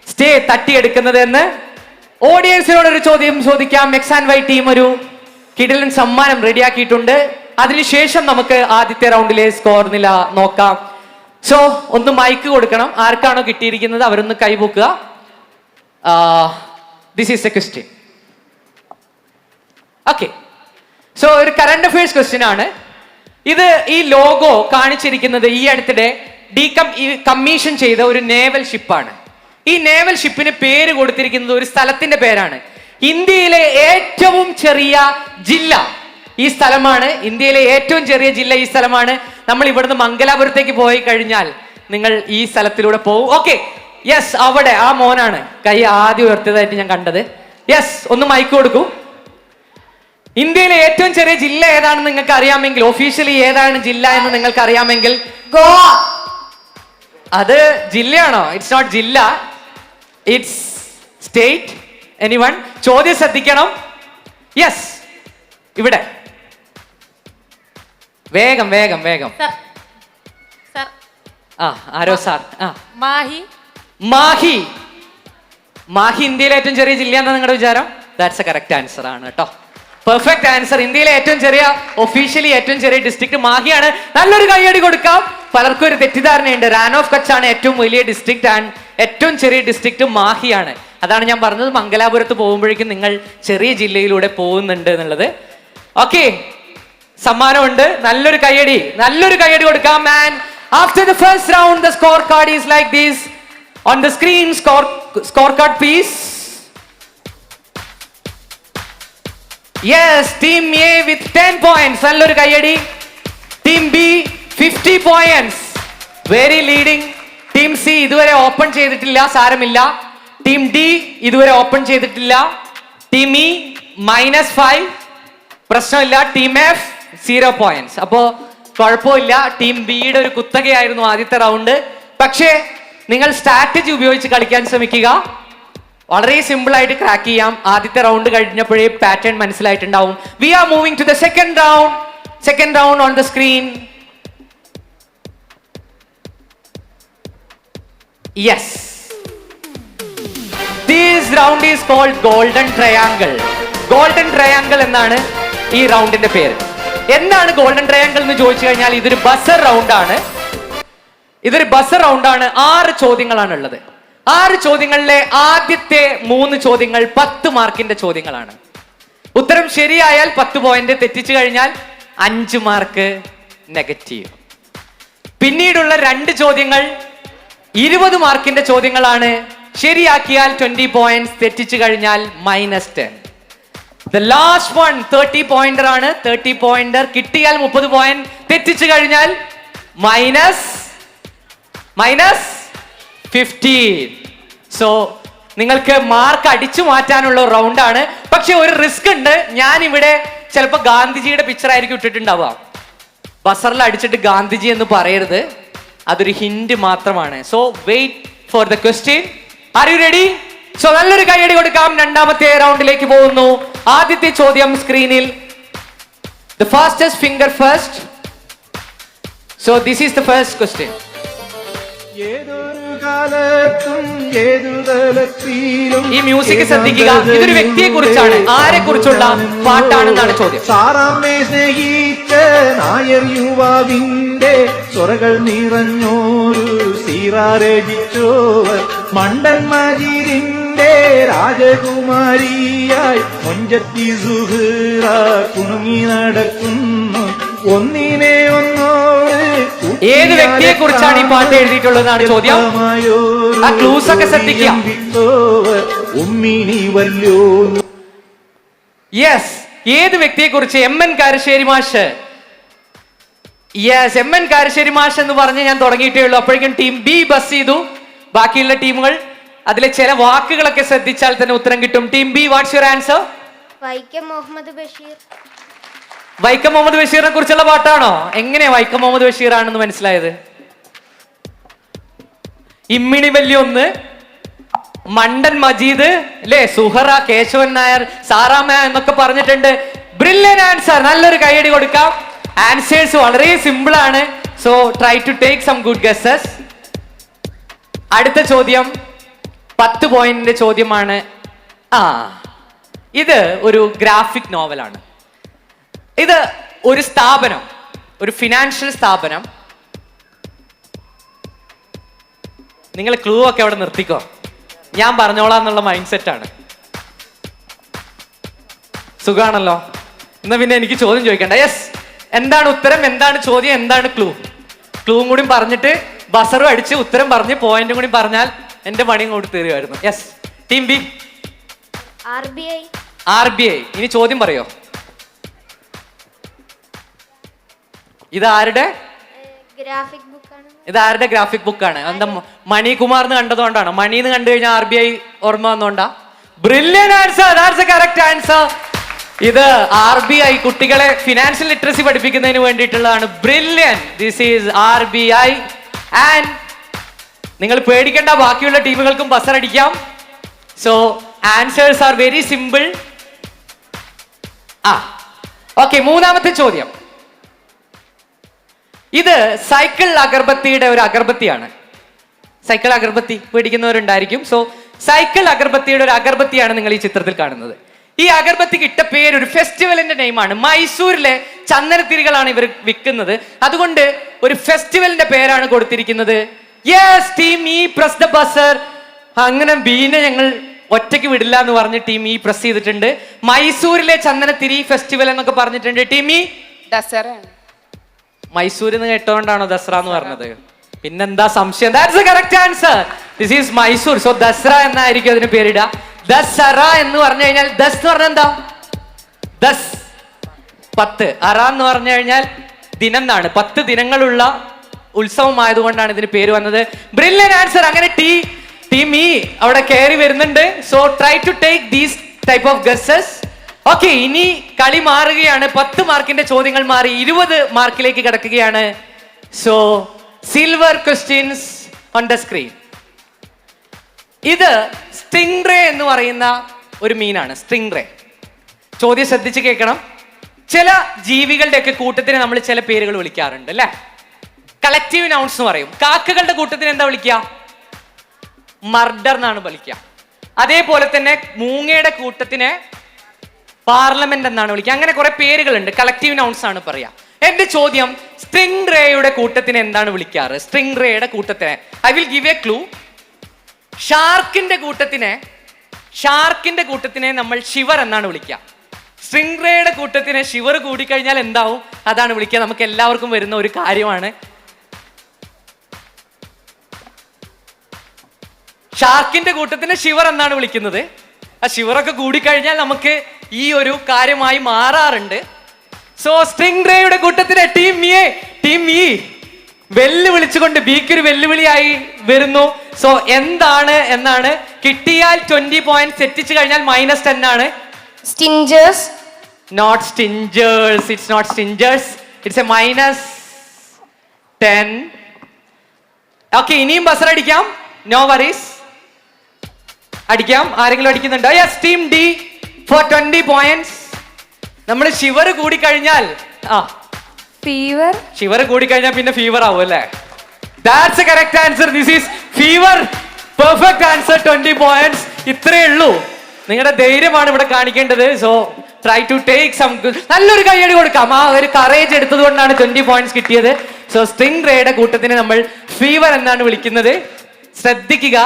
സ്റ്റേ തട്ടിയെടുക്കുന്നത് എന്ന്. ഓഡിയൻസിനോട് ഒരു ചോദ്യം ചോദിക്കാം. എക്സ് ആൻഡ് വൈ ടീം ഒരു കിടിലൻ സമ്മാനം റെഡിയാക്കിയിട്ടുണ്ട്. അതിനുശേഷം നമുക്ക് ആദ്യത്തെ റൗണ്ടിലെ സ്കോർ നില നോക്കാം. സോ ഒന്ന് മൈക്ക് കൊടുക്കണം. ആർക്കാണോ കിട്ടിയിരിക്കുന്നത് അവരൊന്ന് കൈപൊക്കുക. This is a question. Okay, so ഒരു കറണ്ട് അഫയേഴ്സ് ക്വസ്റ്റ്യൻ ആണ് ഇത്. ഈ ലോഗോ കാണിച്ചിരിക്കുന്നത് ഈ അടുത്തിടെ കമ്മീഷൻ ചെയ്ത ഒരു നേവൽ ഷിപ്പാണ്. ഈ നേവൽ ഷിപ്പിന് പേര് കൊടുത്തിരിക്കുന്നത് ഒരു സ്ഥലത്തിന്റെ പേരാണ്. ഇന്ത്യയിലെ ഏറ്റവും ചെറിയ ജില്ല ഈ സ്ഥലമാണ്. ഇന്ത്യയിലെ ഏറ്റവും ചെറിയ ജില്ല ഈ സ്ഥലമാണ്. നമ്മൾ ഇവിടുന്ന് മംഗലാപുരത്തേക്ക് പോയി കഴിഞ്ഞാൽ നിങ്ങൾ ഈ സ്ഥലത്തിലൂടെ പോകും. ഓക്കെ, യെസ്, അവിടെ ആ മോനാണ് കൈ ആദ്യം ഉയർത്തിയതായിട്ട് ഞാൻ കണ്ടത്. യെസ്, ഒന്ന് മൈക്ക് കൊടുക്കൂ. ഇന്ത്യയിലെ ഏറ്റവും ചെറിയ ജില്ല ഏതാണെന്ന് നിങ്ങൾക്ക് അറിയാമെങ്കിൽ, ഒഫീഷ്യലി ഏതാണ് ജില്ല എന്ന് നിങ്ങൾക്ക് അറിയാമെങ്കിൽ, ഗോവ. അത് ജില്ലയാണോ? ഇറ്റ്സ് നോട്ട് ജില്ല, ഇറ്റ്സ് സ്റ്റേറ്റ്. എനിവൺ? ചോദ്യം ശ്രദ്ധിക്കണം. യെസ്, ഇവിടെ വേഗം. ആരോ സാർ. മാഹി ഇന്ത്യയിലെ ഏറ്റവും ചെറിയ ജില്ല എന്നാ നിങ്ങളുടെ വിചാരം? ദാറ്റ്സ് എ കറക്റ്റ് ആൻസർ ആണ് കേട്ടോ. Perfect answer. ഇന്ത്യയിലെ ഏറ്റവും ചെറിയ, ഒഫീഷ്യലി ഏറ്റവും ചെറിയ ഡിസ്ട്രിക്ട് മാഹിയാണ്. നല്ലൊരു കൈയടി കൊടുക്കാം. പലർക്കും ഒരു തെറ്റിദ്ധാരണയുണ്ട്, റാൻ ഓഫ് കച്ച് ആണ് ഏറ്റവും വലിയ ഡിസ്ട്രിക്ട് ആൻഡ് ഏറ്റവും ചെറിയ ഡിസ്ട്രിക്ട് മാഹിയാണ്. അതാണ് ഞാൻ പറഞ്ഞത്, മംഗലാപുരത്ത് പോകുമ്പോഴേക്കും നിങ്ങൾ ചെറിയ ജില്ലയിലൂടെ പോകുന്നുണ്ട് എന്നുള്ളത്. ഓക്കെ, സമ്മാനമുണ്ട്. നല്ലൊരു കൈയടി കൊടുക്കാം. And after the first round the score card is like this on the screen. Score card please. Yes, team A with 10 points. നല്ലൊരു കയ്യടി. Team B 50 points. Very leading. Team C ഇതുവരെ ഓപ്പൺ ചെയ്തിട്ടില്ല, സാരമില്ല. Team D ഇതുവരെ open ചെയ്തിട്ടില്ല. Team E -5, പ്രശ്നമില്ല. Team F 0 points. അപ്പോ കുഴപ്പമില്ല. ടീം ബിയുടെ ഒരു കുത്തകയായിരുന്നു ആദ്യത്തെ റൗണ്ട്. പക്ഷേ നിങ്ങൾ സ്ട്രാറ്റജി ഉപയോഗിച്ച് കളിക്കാൻ ശ്രമിക്കുക. വളരെ സിമ്പിൾ ആയിട്ട് ക്രാക്ക് ചെയ്യാം. ആദ്യത്തെ റൗണ്ട് കഴിഞ്ഞപ്പോഴേ പാറ്റേൺ മനസ്സിലായിട്ടുണ്ടാവും. We are moving to the second round on the screen. Yes, this round is called golden triangle എന്നാണ് ഈ റൗണ്ടിന്റെ പേര്. എന്താണ് ഗോൾഡൻ ട്രയാങ്കിൾ എന്ന് ചോദിച്ചു കഴിഞ്ഞാൽ ഇതൊരു ബസർ റൗണ്ട് ആണ്. 6 ചോദ്യങ്ങളാണ് ഉള്ളത്. 6 ചോദ്യങ്ങളിലെ ആദ്യത്തെ 3 ചോദ്യങ്ങൾ 10 മാർക്കിന്റെ ചോദ്യങ്ങളാണ്. ഉത്തരം ശരിയായാൽ 10 പോയിന്റ്, തെറ്റിച്ചു കഴിഞ്ഞാൽ 5 മാർക്ക് നെഗറ്റീവ്. പിന്നീടുള്ള 2 ചോദ്യങ്ങൾ 20 മാർക്കിന്റെ ചോദ്യങ്ങളാണ്. ശരിയാക്കിയാൽ 20 പോയിന്റ്സ്, തെറ്റിച്ചു കഴിഞ്ഞാൽ -10. The last one 30 pointer ആണ്. 30 pointer കിട്ടിയാൽ 30 പോയിന്റ്, തെറ്റിച്ചു കഴിഞ്ഞാൽ -15. സോ നിങ്ങൾക്ക് മാർക്ക് അടിച്ചു മാറ്റാനുള്ള റൗണ്ടാണ്. പക്ഷെ ഒരു റിസ്ക് ഉണ്ട്. ഞാൻ ഇവിടെ ചിലപ്പോൾ ഗാന്ധിജിയുടെ പിക്ചർ ആയിരിക്കും ഇട്ടിട്ടുണ്ടാവുക. ബസറിൽ അടിച്ചിട്ട് ഗാന്ധിജി എന്ന് പറയരുത്, അതൊരു ഹിന്റ് മാത്രമാണ്. So wait for the question. Are you ready? So നല്ലൊരു കൈയടി കൊടുക്കാം. രണ്ടാമത്തെ റൗണ്ടിലേക്ക് പോകുന്നു. ആദ്യത്തെ ചോദ്യം സ്ക്രീനിൽ. The fastest finger first. So this is the first question. ഈ മ്യൂസിക് ശ്രദ്ധിക്കുക. ഇതൊരു വ്യക്തിയെ കുറിച്ചാണ്. ആരെ കുറിച്ചുള്ള പാട്ടാണെന്നാണ് ചോദ്യം. സാറാമ്മയെ സ്നേഹിച്ച നായർ യുവാവിന്റെ സ്വറകൾ നിറഞ്ഞോരു സീറാരചിച്ചോവർ മണ്ടൻ മജീദിന്റെ രാജകുമാരിയായി മൊഞ്ചത്തി സുഹൃ കുണുങ്ങി നടക്കുന്നു ഒന്നിനെ ഒന്നോട്. ഏത് വ്യക്തിയെ കുറിച്ചാണ് ഈ പാട്ട് എഴുതിയിട്ടുള്ളതാണ് ചോദ്യം. ആ ക്ലൂസ് ഒക്കെ ശ്രദ്ധിക്കുക. ഉമ്മിനി വല്ലോ. യെസ്, ഏത് വ്യക്തിയെ കുറിച്ച്? എം എൻ കാരശ്ശേരി മാഷ്. യെസ്, എം എൻ കാരശ്ശേരി മാഷ് എന്ന് പറഞ്ഞ് ഞാൻ തുടങ്ങിയിട്ടേ ഉള്ളൂ. അപ്പോഴേക്കും ടീം ബി ബസ് ചെയ്തു. ബാക്കിയുള്ള ടീമുകൾ അതിലെ ചില വാക്കുകളൊക്കെ ശ്രദ്ധിച്ചാൽ തന്നെ ഉത്തരം കിട്ടും. Team B, what's your answer? Vaikom Muhammad Basheer. Vaikom Muhammad ബഷീറിനെ കുറിച്ചുള്ള പാട്ടാണോ? എങ്ങനെയാ വൈക്കം മുഹമ്മദ് ബഷീർ ആണെന്ന് മനസ്സിലായത്? ഇമ്മിണി വല്യൊന്ന്, മണ്ടൻ മജീദ് അല്ലേ, സുഹറ, കേശവൻ നായർ, സാറാമ്മ എന്നൊക്കെ പറഞ്ഞിട്ടുണ്ട്. Brilliant answer. നല്ലൊരു കൈയടി കൊടുക്കാം. ആൻസേഴ്സ് വളരെ സിമ്പിൾ ആണ്. So try to take some good guesses. അടുത്ത ചോദ്യം 10 പോയിന്റിന്റെ ചോദ്യമാണ്. ഇത് ഒരു ഗ്രാഫിക് നോവലാണ്. ഇത് ഒരു സ്ഥാപനം, ഒരു ഫിനാൻഷ്യൽ സ്ഥാപനം. നിങ്ങൾ ക്ലൂ ഒക്കെ അവിടെ നിർത്തിക്കോ, ഞാൻ പറഞ്ഞോളാം എന്നുള്ള മൈൻഡ് സെറ്റാണ്. സുഖാണല്ലോ. എന്നാ പിന്നെ എനിക്ക് ചോദ്യം ചോദിക്കണ്ട. യെസ്, എന്താണ് ഉത്തരം, എന്താണ് ചോദ്യം, എന്താണ് ക്ലൂ? ക്ലൂവും കൂടി പറഞ്ഞിട്ട് ബസറും അടിച്ച് ഉത്തരം പറഞ്ഞ് പോയിന്റും കൂടി പറഞ്ഞാൽ എന്റെ പണിയും കൂടി തീരുമായിരുന്നു. Yes, team B. RBI. RBI. ഇനി ചോദ്യം പറയോ? ഇത് ആരുടെ ഗ്രാഫിക് ബുക്കാണ്. ഇത് ആരുടെ ഗ്രാഫിക് ബുക്കാണ്? എന്താ മണികുമാർ എന്ന് കണ്ടതുകൊണ്ടാണോ? മണി എന്ന് കണ്ടു കഴിഞ്ഞാൽ RBI ഓർമ്മ വന്നോണ്ടാ? Brilliant answer. That's a correct answer. ഇത് RBI കുട്ടികളെ ഫിനാൻഷ്യൽ ലിറ്ററസി പഠിപ്പിക്കുന്നതിന് വേണ്ടിയിട്ടുള്ളതാണ്. Brilliant. This is RBI. And നിങ്ങൾ പേടിക്കേണ്ട, ബാക്കിയുള്ള ടീമുകൾക്കും ബസർ അടിക്കാം. So answers are very simple. Okay, മൂന്നാമത്തെ ചോദ്യം. ഇത് സൈക്കിൾ അഗർബത്തിയുടെ ഒരു അഗർബത്തിയാണ്. സൈക്കിൾ അഗർബത്തി പേടിക്കുന്നവരുണ്ടായിരിക്കും. സോ സൈക്കിൾ അഗർബത്തിയുടെ ഒരു അഗർബത്തിയാണ് നിങ്ങൾ ഈ ചിത്രത്തിൽ കാണുന്നത്. ഈ അഗർബത്തിക്ക് ഇട്ട പേര് ഒരു ഫെസ്റ്റിവലിന്റെ നെയിമാണ്. മൈസൂരിലെ ചന്ദനത്തിരികളാണ് ഇവർ വിൽക്കുന്നത്. അതുകൊണ്ട് ഒരു ഫെസ്റ്റിവലിന്റെ പേരാണ് കൊടുത്തിരിക്കുന്നത്. Yes, team E press the buzzer. അങ്ങനെ ബീനെ ഞങ്ങൾ ഒറ്റയ്ക്ക് വിടില്ല എന്ന് പറഞ്ഞ് ടീം ഇ പ്രസ് ചെയ്തിട്ടുണ്ട്. മൈസൂരിലെ ചന്ദനത്തിരി ഫെസ്റ്റിവൽ എന്നൊക്കെ പറഞ്ഞിട്ടുണ്ട്. ടീം ഇ ദസറയാണ്. മൈസൂരിൽ നിന്ന് കേട്ടോണ്ടാണോ ദസറ എന്ന് പറഞ്ഞത്? പിന്നെന്താ സംശയം? That's a correct answer. This is Mysore. So Dasara എന്നായിരിക്കും അതിന് പേരിടുക. ദസറ എന്ന് പറഞ്ഞു കഴിഞ്ഞാൽ, ദസ് എന്ന് പറഞ്ഞാൽ എന്താ? ദസ് 10. അറ എന്ന് പറഞ്ഞു കഴിഞ്ഞാൽ ദിനം എന്നാണ്. 10 ദിനങ്ങളുള്ള ഉത്സവമായതുകൊണ്ടാണ് ഇതിന് പേര് വന്നത്. Brilliant answer. അങ്ങനെ ടീം ഇ അവിടെ കയറി വരുന്നുണ്ട്. So try to take these type of guesses. Okay, ഇനി കളി മാറുകയാണ്. 10 മാർക്കിന്റെ ചോദ്യങ്ങൾ മാറി 20 മാർക്കിലേക്ക് കിടക്കുകയാണ്. So silver questions on the screen. ഇത് സ്റ്റിംഗ് റേ എന്ന് പറയുന്ന ഒരു മീനാണ്. Stingray. ചോദ്യം ശ്രദ്ധിച്ച് കേൾക്കണം. ചില ജീവികളുടെ ഒക്കെ കൂട്ടത്തിന് നമ്മൾ ചില പേരുകൾ വിളിക്കാറുണ്ട് അല്ലെ? കളക്റ്റീവ് നൗൺസ് എന്ന് പറയും. കാക്കകളുടെ കൂട്ടത്തിന് എന്താ വിളിക്കുക? മർഡർ എന്നാണ് വിളിക്കുക. അതേപോലെ തന്നെ മൂങ്ങയുടെ കൂട്ടത്തിന് പാർലമെന്റ് എന്നാണ് വിളിക്കുക. അങ്ങനെ കുറെ പേരുകളുണ്ട്. കളക്റ്റീവ് നൗൺസ് ആണ് പറയാ. എന്റെ ചോദ്യം, സ്ട്രിംഗ് റേയുടെ കൂട്ടത്തിന് എന്താണ് വിളിക്കാറ്? സ്ട്രിംഗ് റേയുടെ കൂട്ടത്തിന് I will give a clue. ഷാർക്കിന്റെ കൂട്ടത്തിനെ നമ്മൾ ഷിവർ എന്നാണ് വിളിക്കുക. സ്ട്രിംഗ് റേയുടെ കൂട്ടത്തിന് ഷിവർ കൂടിക്കഴിഞ്ഞാൽ എന്താവും? അതാണ് വിളിക്കുക. നമുക്ക് എല്ലാവർക്കും വരുന്ന ഒരു കാര്യമാണ്. ഷാർക്കിന്റെ കൂട്ടത്തിന് ഷിവർ എന്നാണ് വിളിക്കുന്നത്. ആ ഷിവറൊക്കെ കൂടിക്കഴിഞ്ഞാൽ നമുക്ക് ഈ ഒരു കാര്യമായി മാറാറുണ്ട്. സോ സ്ട്രിംഗ് റേയുടെ കൂട്ടത്തിന് ടീം ഇ വെല്ലുവിളിച്ചുകൊണ്ട് ബിക്ക് ഒരു വെല്ലുവിളിയായി വരുന്നു. സോ എന്താണ് എന്നാണ്? കിട്ടിയാൽ 20 പോയിന്റ്, തെറ്റിച്ചു കഴിഞ്ഞാൽ -10 ആണ്. Stingers. Not stingers. It's not stingers. It's a -10. Okay, ഇനിയും ബസർ അടിക്കാം. No worries. അടിക്കാം. ആരെങ്കിലും അടിക്കുന്നുണ്ടോ? Yes, team D for 20 points. നമ്മൾ ഷിവർ കൂടി കഴിഞ്ഞാൽ ഫീവർ. ഷിവർ കൂടി കഴിഞ്ഞാൽ പിന്നെ ഫീവർ ആവും അല്ലേ? That's a correct answer. This is fever. Perfect answer. 20 points. ഇത്രേ ഉള്ളൂ. നിങ്ങളുടെ ധൈര്യമാണ് ഇവിടെ കാണിക്കേണ്ടത്. So try to take some. നല്ലൊരു കൈയടി കൊടുക്കാം. ആ ഒരു കറേജ് എടുത്തത് കൊണ്ടാണ് 20 പോയിന്റ്സ് കിട്ടിയത്. സോ സ്റ്റിംഗ് റേയുടെ കൂട്ടത്തിനെ നമ്മൾ ഫീവർ എന്നാണ് വിളിക്കുന്നത്. ശ്രദ്ധിക്കുക.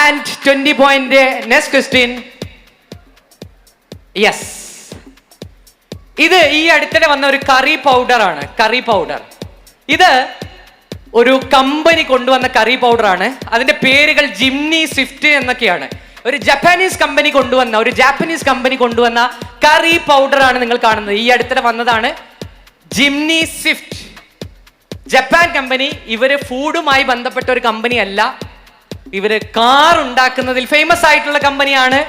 And 20 point. Next question. Yes, ഇത് ഈ അടുത്തിടെ വന്ന ഒരു കറി പൗഡർ ആണ്. Curry powder. ഇത് ഒരു കമ്പനി കൊണ്ടുവന്ന കറി പൗഡർ ആണ്. അതിന്റെ പേരുകൾ ജിംനി സ്വിഫ്റ്റ് എന്നൊക്കെയാണ്. ഒരു ജാപ്പനീസ് കമ്പനി കൊണ്ടുവന്ന കറി പൗഡർ ആണ് നിങ്ങൾ കാണുന്നത്. ഈ അടുത്തിടെ വന്നതാണ് ജിംനി സ്വിഫ്റ്റ്. Japan company. ഇവര് ഫുഡുമായി ബന്ധപ്പെട്ട ഒരു കമ്പനി അല്ല, ഇവര് കാർ ഉണ്ടാക്കുന്നതിൽ ഫേമസ് ആയിട്ടുള്ള കമ്പനിയാണ്.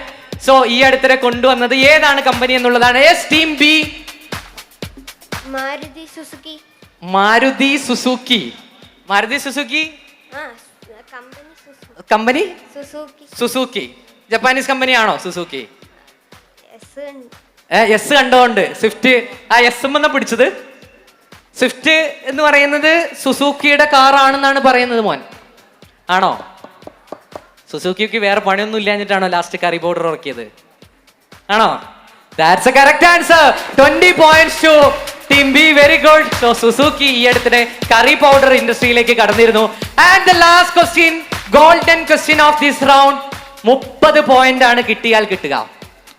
സോ ഈ അടുത്തിടെ കൊണ്ടുവന്നത് ഏതാണ് കമ്പനി എന്നുള്ളതാണ്. Yes, team B. Maruti Suzuki. Maruti Suzuki. Maruti Suzuki company. Suzuki. Suzuki Japanese കമ്പനിയാണോ സുസുക്കി? എസ് എസ് കണ്ടോണ്ട് സ്വിഫ്റ്റ്. ആ എസ് എന്ന പിടിച്ചത്. സ്വിഫ്റ്റ് എന്ന് പറയുന്നത് സുസുക്കിയുടെ കാറാണെന്നാണ് പറയുന്നത്. മോൻ ആണോ? സുസുക്കിക്ക് വേറെ പണിയൊന്നും ഇല്ലാഞ്ഞിട്ടാണോ ലാസ്റ്റ് കറി പൗഡർ ഇറക്കിയത്? ആണോ? That's a correct answer. 20 points to team B. Very good. So Suzuki ഈ അടുത്തിടെ കറി പൗഡർ ഇൻഡസ്ട്രിയിലേക്ക് കടന്നിരുന്നു. And the last question, golden question of this round. 30 point ആണ് കിട്ടിയാൽ കിട്ടുക.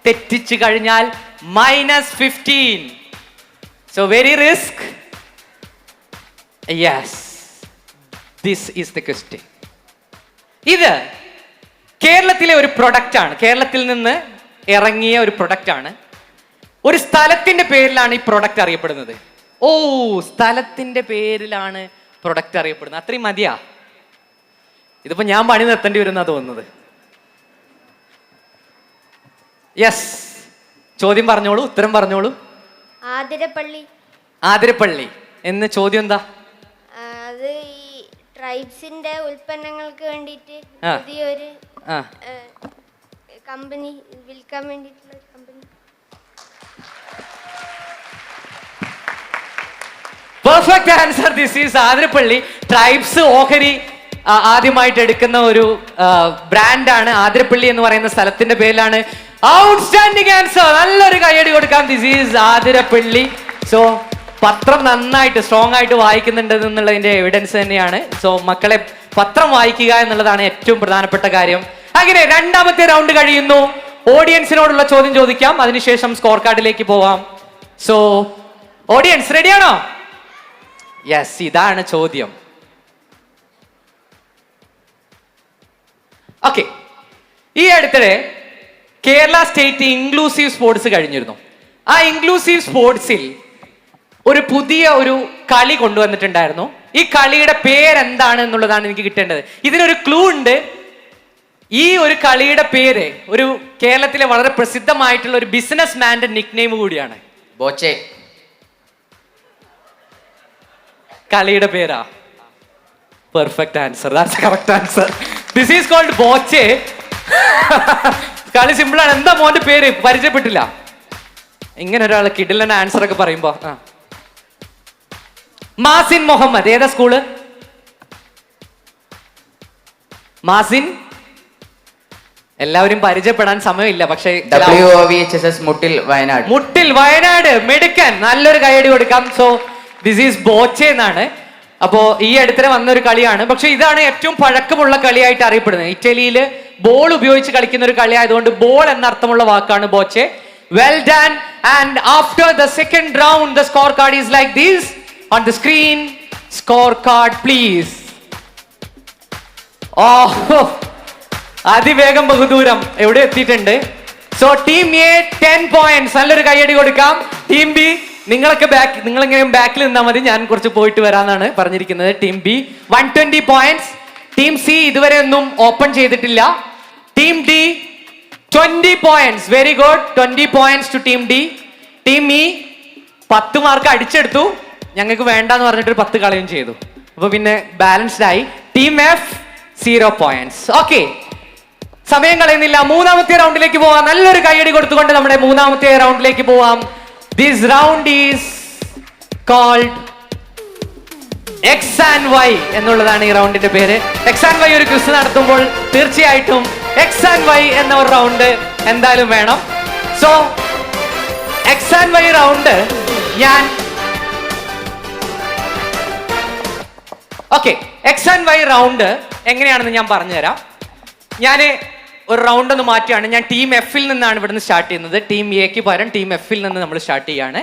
തെറ്റിച്ചു കഴിഞ്ഞാൽ -15. So very risk. Yes, this is the question. ഇത് കേരളത്തിലെ ഒരു പ്രൊഡക്റ്റ് ആണ്. കേരളത്തിൽ നിന്ന് ഇറങ്ങിയ ഒരു പ്രൊഡക്റ്റ് ആണ്. ഒരു സ്ഥലത്തിന്റെ പേരിലാണ് ഈ പ്രൊഡക്റ്റ് അറിയപ്പെടുന്നത്. ഓ, സ്ഥലത്തിന്റെ പേരിലാണ് പ്രൊഡക്റ്റ് അറിയപ്പെടുന്നത്. അത്രയും മതിയാ? ഇതിപ്പോ ഞാൻ പണി നിർത്തേണ്ടി വരുന്ന തോന്നുന്നത്. യെസ്, ചോദ്യം പറഞ്ഞോളൂ, ഉത്തരം പറഞ്ഞോളൂ. ആതിരപ്പള്ളി. ആതിരപ്പള്ളി എന്ന് ചോദ്യം എന്താ? അത് ഈ ട്രൈബ്സിന്റെ ഉൽപ്പന്നങ്ങൾക്ക് വേണ്ടിയിട്ട് ആ. പുതിയൊരു ആ, കമ്പനി വിൽക്കാൻ വേണ്ടിയിട്ടുള്ള ഒരു company. Perfect answer. This is Athirappilly. Tribes ഓഹരി ആദ്യമായിട്ട് എടുക്കുന്ന ഒരു ബ്രാൻഡാണ് ആതിരപ്പള്ളി എന്ന് പറയുന്ന സ്ഥലത്തിന്റെ പേരിലാണ്. Outstanding answer. നല്ലൊരു കൈയടി കൊടുക്കാം. This is Athirappilly. സോ പത്രം നന്നായിട്ട് സ്ട്രോങ് ആയിട്ട് വായിക്കുന്നുണ്ട് എന്നുള്ളതിന്റെ എവിഡൻസ് തന്നെയാണ്. സോ മക്കളെ, പത്രം വായിക്കുക എന്നുള്ളതാണ് ഏറ്റവും പ്രധാനപ്പെട്ട കാര്യം. അങ്ങനെ രണ്ടാമത്തെ റൗണ്ട് കഴിയുന്നു. ഓഡിയൻസിനോടുള്ള ചോദ്യം ചോദിക്കാം, അതിനുശേഷം സ്കോർ കാർഡിലേക്ക് പോവാം. സോ ഓഡിയൻസ് റെഡിയാണോ? യെസ്, ഇതാണ് ചോദ്യം. ഓക്കെ, ഈ അടുത്തിടെ കേരള സ്റ്റേറ്റ് ഇൻക്ലൂസീവ് സ്പോർട്സ് കഴിഞ്ഞിരുന്നു. ആ ഇൻക്ലൂസീവ് സ്പോർട്സിൽ ഒരു പുതിയ ഒരു കളി കൊണ്ടുവന്നിട്ടുണ്ടായിരുന്നു. ഈ കളിയുടെ പേരെന്താണ് എന്നുള്ളതാണ് എനിക്ക് കിട്ടേണ്ടത്. ഇതിനൊരു ക്ലൂ ഉണ്ട്. ഈ ഒരു കളിയുടെ പേര് ഒരു കേരളത്തിലെ വളരെ പ്രസിദ്ധമായിട്ടുള്ള ഒരു ബിസിനസ് മാന്റെ നിക് നെയിം കൂടിയാണ്. ബോച്ചെ. കളിയുടെ പേരാ? Perfect answer. That's correct answer. This is called Boche. കളി സിമ്പിൾ ആണ്. എന്താ മോന്റെ പേര്? പരിചയപ്പെട്ടില്ല. ഇങ്ങനെ ഒരാൾ കിടിലൻ ആൻസർ ഒക്കെ പറയുമ്പോ. മാസിൻ മുഹമ്മദ്. ഏതാ സ്കൂള്? മാസിൻ. എല്ലാവരും പരിചയപ്പെടാൻ സമയമില്ല, പക്ഷേ WOVHSS മുട്ടിൽ വയനാട്. മുട്ടിൽ വയനാട്. മെടുക്കൻ. നല്ലൊരു കൈയടി കൊടുക്കാം. സോ ദിസ് ഈസ് ബോച്ചെ എന്നാണ്. അപ്പോ ഈ അടുത്തിടെ വന്ന ഒരു കളിയാണ്. പക്ഷെ ഇതാണ് ഏറ്റവും പഴക്കമുള്ള കളിയായിട്ട് അറിയപ്പെടുന്നത്. ഇറ്റലിയിൽ ബോൾ ഉപയോഗിച്ച് കളിക്കുന്ന ഒരു കളി ആയതുകൊണ്ട് ബോൾ എന്നർത്ഥമുള്ള വാക്കാണ് Boche. Well done. And after the second round the score card is like this on the screen. Score card please. ഓഹ്, അതിവേഗം ബഹുദൂരം എവിടെ എത്തിയിട്ടുണ്ട്. So team A 10 points. നല്ലൊരു കൈയടി കൊടുക്കാം. ടീം ബി, നിങ്ങളെങ്ങനെയും ബാക്കിൽ നിന്നാൽ മതി, ഞാൻ കുറച്ച് പോയിട്ട് വരാന്നാണ് പറഞ്ഞിരിക്കുന്നത്. Team B 120 points. Team C ഇതുവരെ ഒന്നും ഓപ്പൺ ചെയ്തിട്ടില്ല. Team D 20 points. Very good. 20 points to team D. Team E 10 mark അടിച്ചെടുത്തു. ഞങ്ങൾക്ക് വേണ്ടെന്ന് പറഞ്ഞിട്ട് 10 കളയും ചെയ്തു. അപ്പൊ പിന്നെ ബാലൻസ്ഡ് ആയി. Team F 0 points. ഓക്കെ, സമയം കളയുന്നില്ല, മൂന്നാമത്തെ റൗണ്ടിലേക്ക് പോവാം. നല്ലൊരു കൈയടി കൊടുത്തുകൊണ്ട് നമ്മുടെ മൂന്നാമത്തെ റൗണ്ടിലേക്ക് പോവാം. This round is called X and Y എന്നുള്ളതാണ് ഈ റൗണ്ടിന്റെ പേര്. എക്സ് ആൻഡ് വൈ ഒരു ക്വിസ് നടത്തുമ്പോൾ തീർച്ചയായിട്ടും എക്സ് ആൻഡ് വൈ എന്ന ഒരു റൗണ്ട് എന്തായാലും വേണം. So X and Y round X and Y round എങ്ങനെയാണെന്ന് ഞാൻ പറഞ്ഞുതരാം. ഞാൻ ഒരു റൗണ്ട് ഒന്ന് മാറ്റിയാണ്. ഞാൻ ടീം എഫിൽ നിന്നാണ് ഇവിടുന്ന് സ്റ്റാർട്ട് ചെയ്യുന്നത്. ടീം എക്ക് പകരം ടീം എഫിൽ നിന്ന് നമ്മൾ സ്റ്റാർട്ട് ചെയ്യാണ്.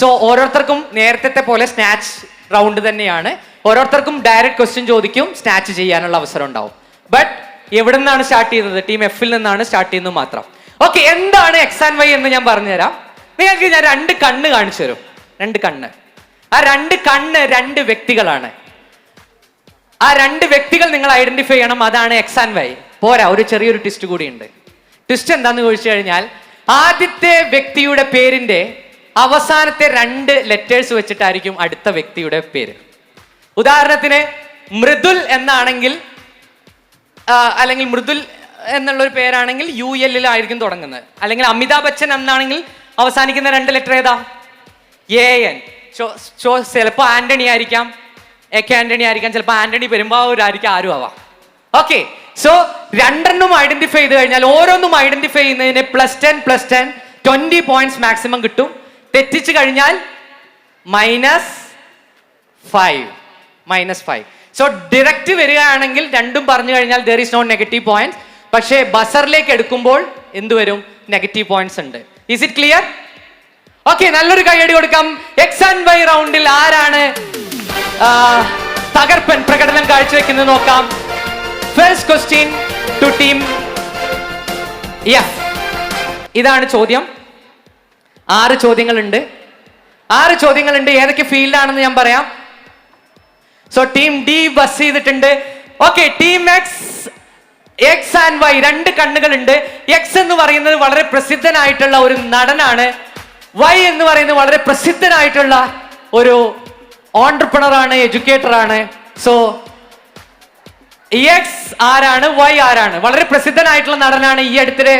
സോ ഓരോരുത്തർക്കും നേരത്തെ പോലെ സ്നാച്ച് റൗണ്ട് തന്നെയാണ്. ഓരോരുത്തർക്കും ഡയറക്റ്റ് ക്വസ്റ്റ്യൻ ചോദിക്കും, സ്നാച്ച് ചെയ്യാനുള്ള അവസരം ഉണ്ടാവും. ബട്ട് എവിടെ നിന്നാണ് സ്റ്റാർട്ട് ചെയ്യുന്നത്? ടീം എഫിൽ നിന്നാണ് സ്റ്റാർട്ട് ചെയ്യുന്നത് മാത്രം. ഓക്കെ, എന്താണ് എക്സ് ആൻഡ് വൈ എന്ന് ഞാൻ പറഞ്ഞുതരാം. നിങ്ങൾക്ക് ഞാൻ 2 കണ്ണ് കാണിച്ചു തരും. 2 കണ്ണ്. ആ 2 കണ്ണ് 2 വ്യക്തികളാണ്. ആ 2 വ്യക്തികൾ നിങ്ങൾ ഐഡന്റിഫൈ ചെയ്യണം. അതാണ് എക്സ് ആൻഡ് വൈ. പോരാ, ഒരു ചെറിയൊരു ട്വിസ്റ്റ് കൂടി ഉണ്ട്. ട്വിസ്റ്റ് എന്താന്ന് ചോദിച്ചു കഴിഞ്ഞാൽ, ആദ്യത്തെ വ്യക്തിയുടെ പേരിന്റെ അവസാനത്തെ 2 ലെറ്റേഴ്സ് വെച്ചിട്ടായിരിക്കും അടുത്ത വ്യക്തിയുടെ പേര്. ഉദാഹരണത്തിന് മൃദുൽ എന്നാണെങ്കിൽ, അല്ലെങ്കിൽ മൃദുൽ എന്നുള്ളൊരു പേരാണെങ്കിൽ UL ആയിരിക്കും തുടങ്ങുന്നത്. അല്ലെങ്കിൽ അമിതാഭ് ബച്ചൻ എന്നാണെങ്കിൽ അവസാനിക്കുന്ന 2 ലെറ്റർ ഏതാ? AN. ചിലപ്പോൾ ആന്റണി ആയിരിക്കാം, ആന്റണി ആയിരിക്കാം, ചിലപ്പോൾ ആന്റണി പെരുമ്പാവൂരായിരിക്കും, ആരും ആവാം. ഓക്കെ, സോ 2 ഐഡന്റിഫൈ ചെയ്ത് കഴിഞ്ഞാൽ ഓരോന്നും ഐഡന്റിഫൈ ചെയ്യുന്നതിന് +10 20 പോയിന്റ്സ് മാക്സിമം കിട്ടും. തെറ്റിച്ചു കഴിഞ്ഞാൽ -5. സോ ഡയറക്റ്റ് വരികയാണെങ്കിൽ 2 പറഞ്ഞു കഴിഞ്ഞാൽ there is no negative points. പക്ഷേ ബസറിലേക്ക് എടുക്കുമ്പോൾ എന്ത് വരും? നെഗറ്റീവ് പോയിന്റ്സ് ഉണ്ട്. Is it clear? ഓക്കെ, നല്ലൊരു കൈയടി കൊടുക്കാം. എക്സ് ആൻഡ് വൈ റൗണ്ടിൽ ആരാണ് തകർപ്പൻ പ്രകടനം കാഴ്ചവെക്കുന്നത് നോക്കാം. First question to team. ഇതാണ് ചോദ്യം. 6 ചോദ്യങ്ങളുണ്ട്. 6 ചോദ്യങ്ങളുണ്ട്. ഏതൊക്കെ ഫീൽഡാണെന്ന് ഞാൻ പറയാം. സോ ടീം ഡി ബസ് ചെയ്തിട്ടുണ്ട്. Okay, team X and Y 2 കണ്ണുകളുണ്ട്. എക്സ് എന്ന് പറയുന്നത് വളരെ പ്രസിദ്ധനായിട്ടുള്ള ഒരു നടനാണ്. വൈ എന്ന് പറയുന്നത് വളരെ പ്രസിദ്ധനായിട്ടുള്ള ഒരു ഓൺട്രപ്രണർ ആണ്, എഡ്യൂക്കേറ്റർ ആണ്. സോ എക്സ് ആരാണ്, വൈ ആരാണ്? വളരെ പ്രസിദ്ധനായിട്ടുള്ള നടനാണ്. ഈ അടുത്തിടെ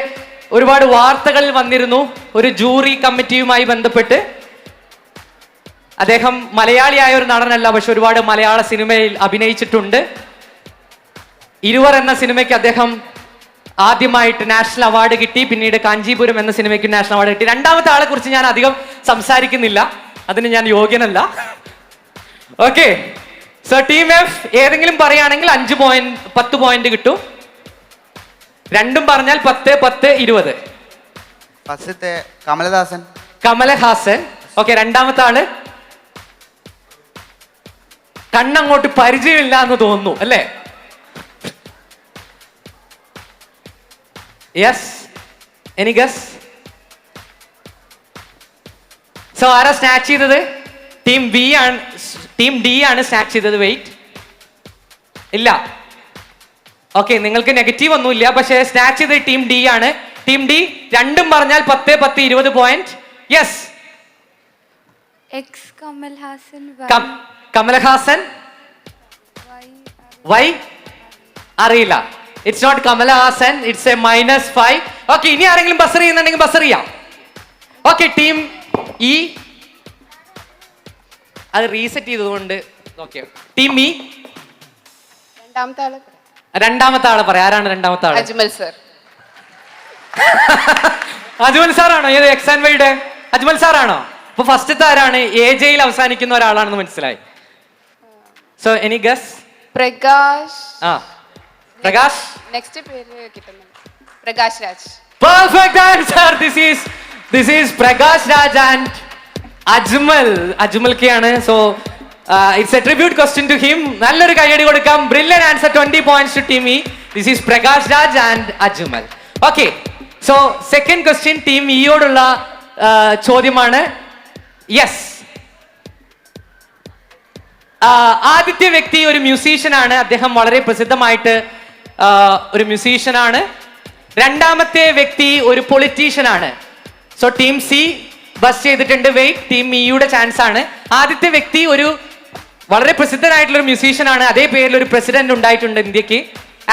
ഒരുപാട് വാർത്തകളിൽ വന്നിരുന്നു ഒരു ജൂറി കമ്മിറ്റിയുമായി ബന്ധപ്പെട്ട്. അദ്ദേഹം മലയാളിയായ ഒരു നടനല്ല, പക്ഷെ ഒരുപാട് മലയാള സിനിമയിൽ അഭിനയിച്ചിട്ടുണ്ട്. 20 എന്ന സിനിമയ്ക്ക് അദ്ദേഹം ആദ്യമായിട്ട് നാഷണൽ അവാർഡ് കിട്ടി. പിന്നീട് കാഞ്ചീപുരം എന്ന സിനിമയ്ക്ക് നാഷണൽ അവാർഡ് കിട്ടി. 2ാമത്തെ ആളെ കുറിച്ച് ഞാൻ അധികം സംസാരിക്കുന്നില്ല, അതിന് ഞാൻ യോഗ്യനല്ല. ഓക്കെ, സോ ടീം എഫ് ഏതെങ്കിലും പറയുകയാണെങ്കിൽ 10 പോയിന്റ് കിട്ടും. 2 പറഞ്ഞാൽ 10, 10, 20. ഫസ്റ്റത്തെ കമലഹാസൻ. ഓക്കെ, 2ാമത്തെ ആള് കണ്ണങ്ങോട്ട് പരിചയമില്ല എന്ന് തോന്നുന്നു അല്ലേ? Yes, any guess? സോ ആരാ സ്നാച്ച് ചെയ്തത്? ടീം ഡി ആണ് സ്നാച്ച് ചെയ്തത്. വെയിറ്റ്, ഇല്ല. ഓക്കെ, നിങ്ങൾക്ക് നെഗറ്റീവ് ഒന്നുമില്ല, പക്ഷേ സ്നാച്ച് ചെയ്തത് ടീം ഡി ആണ്. ടീം ഡി 2 പറഞ്ഞാൽ 10, 10, 20 point. Yes, X Kamal Haasan. Kamal Haasan. Y അറിയില്ല. It's not Kamal Haasan. It's a -5. Okay, ഇനി ആരെങ്കിലും ബസർ ചെയ്യുന്നുണ്ടെങ്കിൽ ബസർ ചെയ്യാം. ഓക്കെ, ടീം ഇ അത് റീസെറ്റ് ചെയ്തതുകൊണ്ട്. ഓക്കെ, ടീം ഇ രണ്ടാമത്തെ ആളെ പറയാം. ആരാണ് 2ാമത്തെ ആള്? അജ്മൽ സർ. അജ്മൽ സാറാണോ? ഏത് എക്സ് ആൻഡ് വൈയുടെ അജ്മൽ സാറാണോ? അപ്പൊ ഫസ്റ്റത്തെ ആരാണ്? AJയിൽ അവസാനിക്കുന്ന ഒരാളാണെന്ന് മനസ്സിലായി. So any guess? Prakash. Prakash. Next പേര് കിട്ടുന്നുണ്ട്. Prakash Raj. Perfect answer. This is Prakash Raj and Ajmal K ആണ്. So it's a tribute question to him. നല്ലൊരു കൈയടി കൊടുക്കാം. Brilliant answer. 20 points to team E. This is Prakash Raj and Ajmal. Okay, so second question team ഇയോടുള്ള ചോദ്യമാണ്. Yes, ആദ്യത്തെ വ്യക്തി ഒരു മ്യൂസീഷ്യനാണ്. അദ്ദേഹം വളരെ പ്രസിദ്ധമായിട്ട് ഒരു മ്യൂസീഷ്യനാണ്. 2ാമത്തെ വ്യക്തി ഒരു പൊളിറ്റീഷ്യനാണ്. സോ ടീം സി ബസ് ചെയ്തിട്ടുണ്ട്. വെയിറ്റ്, ടീം ഇയുടെ ചാൻസ് ആണ്. ആദ്യത്തെ വ്യക്തി ഒരു വളരെ പ്രസിദ്ധനായിട്ടുള്ള ഒരു മ്യൂസീഷ്യനാണ്. അതേ പേരിൽ ഒരു പ്രസിഡന്റ് ഉണ്ടായിട്ടുണ്ട് ഇന്ത്യക്ക്.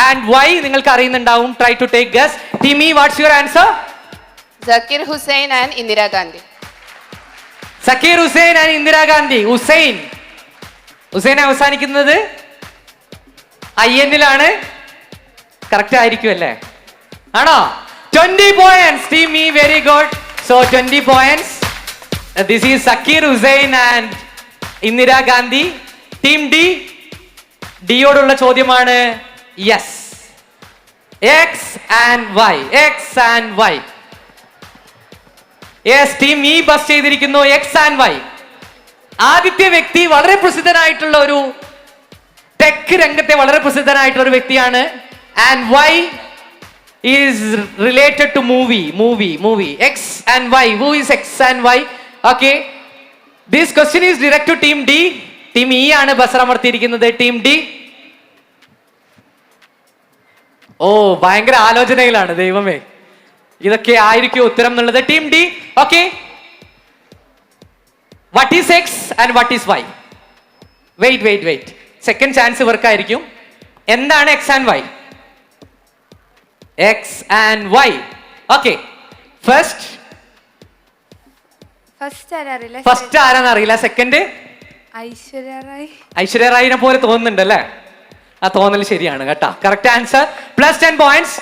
ആൻഡ് വൈ നിങ്ങൾക്ക് അറിയുന്നുണ്ടാവും. Try to take guess. Team E, what's your answer? Zakir Hussain and Indira Gandhi. Zakir Hussain and Indira Gandhi. Hussain അവസാനിക്കുന്നത് IN-ലാണ്. കറക്റ്റ് ആയിരിക്കും അല്ലേ? ആണോ? 20 points. Team E, very good. So 20 points. This is Zakir Hussain and Indira Gandhi. Team D, ഡിയോടുള്ള ചോദ്യമാണ്. Yes, X and Y. X and Y. Yes, team E buzz ചെയ്തിരിക്കുന്നു. X and Y. ആദ്യത്തെ വ്യക്തി വളരെ പ്രസിദ്ധനായിട്ടുള്ള ഒരു ടെക് രംഗത്തെ വളരെ പ്രസിദ്ധനായിട്ടുള്ള ഒരു വ്യക്തിയാണ്. And Y is related to movie. X and Y. Who is X and Y? Okay, this question is direct to team D. Team E ആണ് ബസർ അമർത്തിയിരിക്കുന്നത്. Team D. ഓ, ഭയങ്കര ആലോചനയിലാണ്. ദൈവമേ, ഇതൊക്കെ ആയിരിക്കും ഉത്തരം എന്നുള്ളത്. Team D, okay. What is X and what is Y? Wait. Second chance ഇവർക്കായിരിക്കും. എന്താണ് X and Y? X and Y. Okay, first ആരാന്ന് അറിയില്ല. സെക്കൻഡ് ഐശ്വര്യ റായിനെ പോലെ തോന്നുന്നുണ്ട് അല്ലേ? ആ തോന്നൽ ശരിയാണ് കേട്ടോ. Correct answer. +10 points.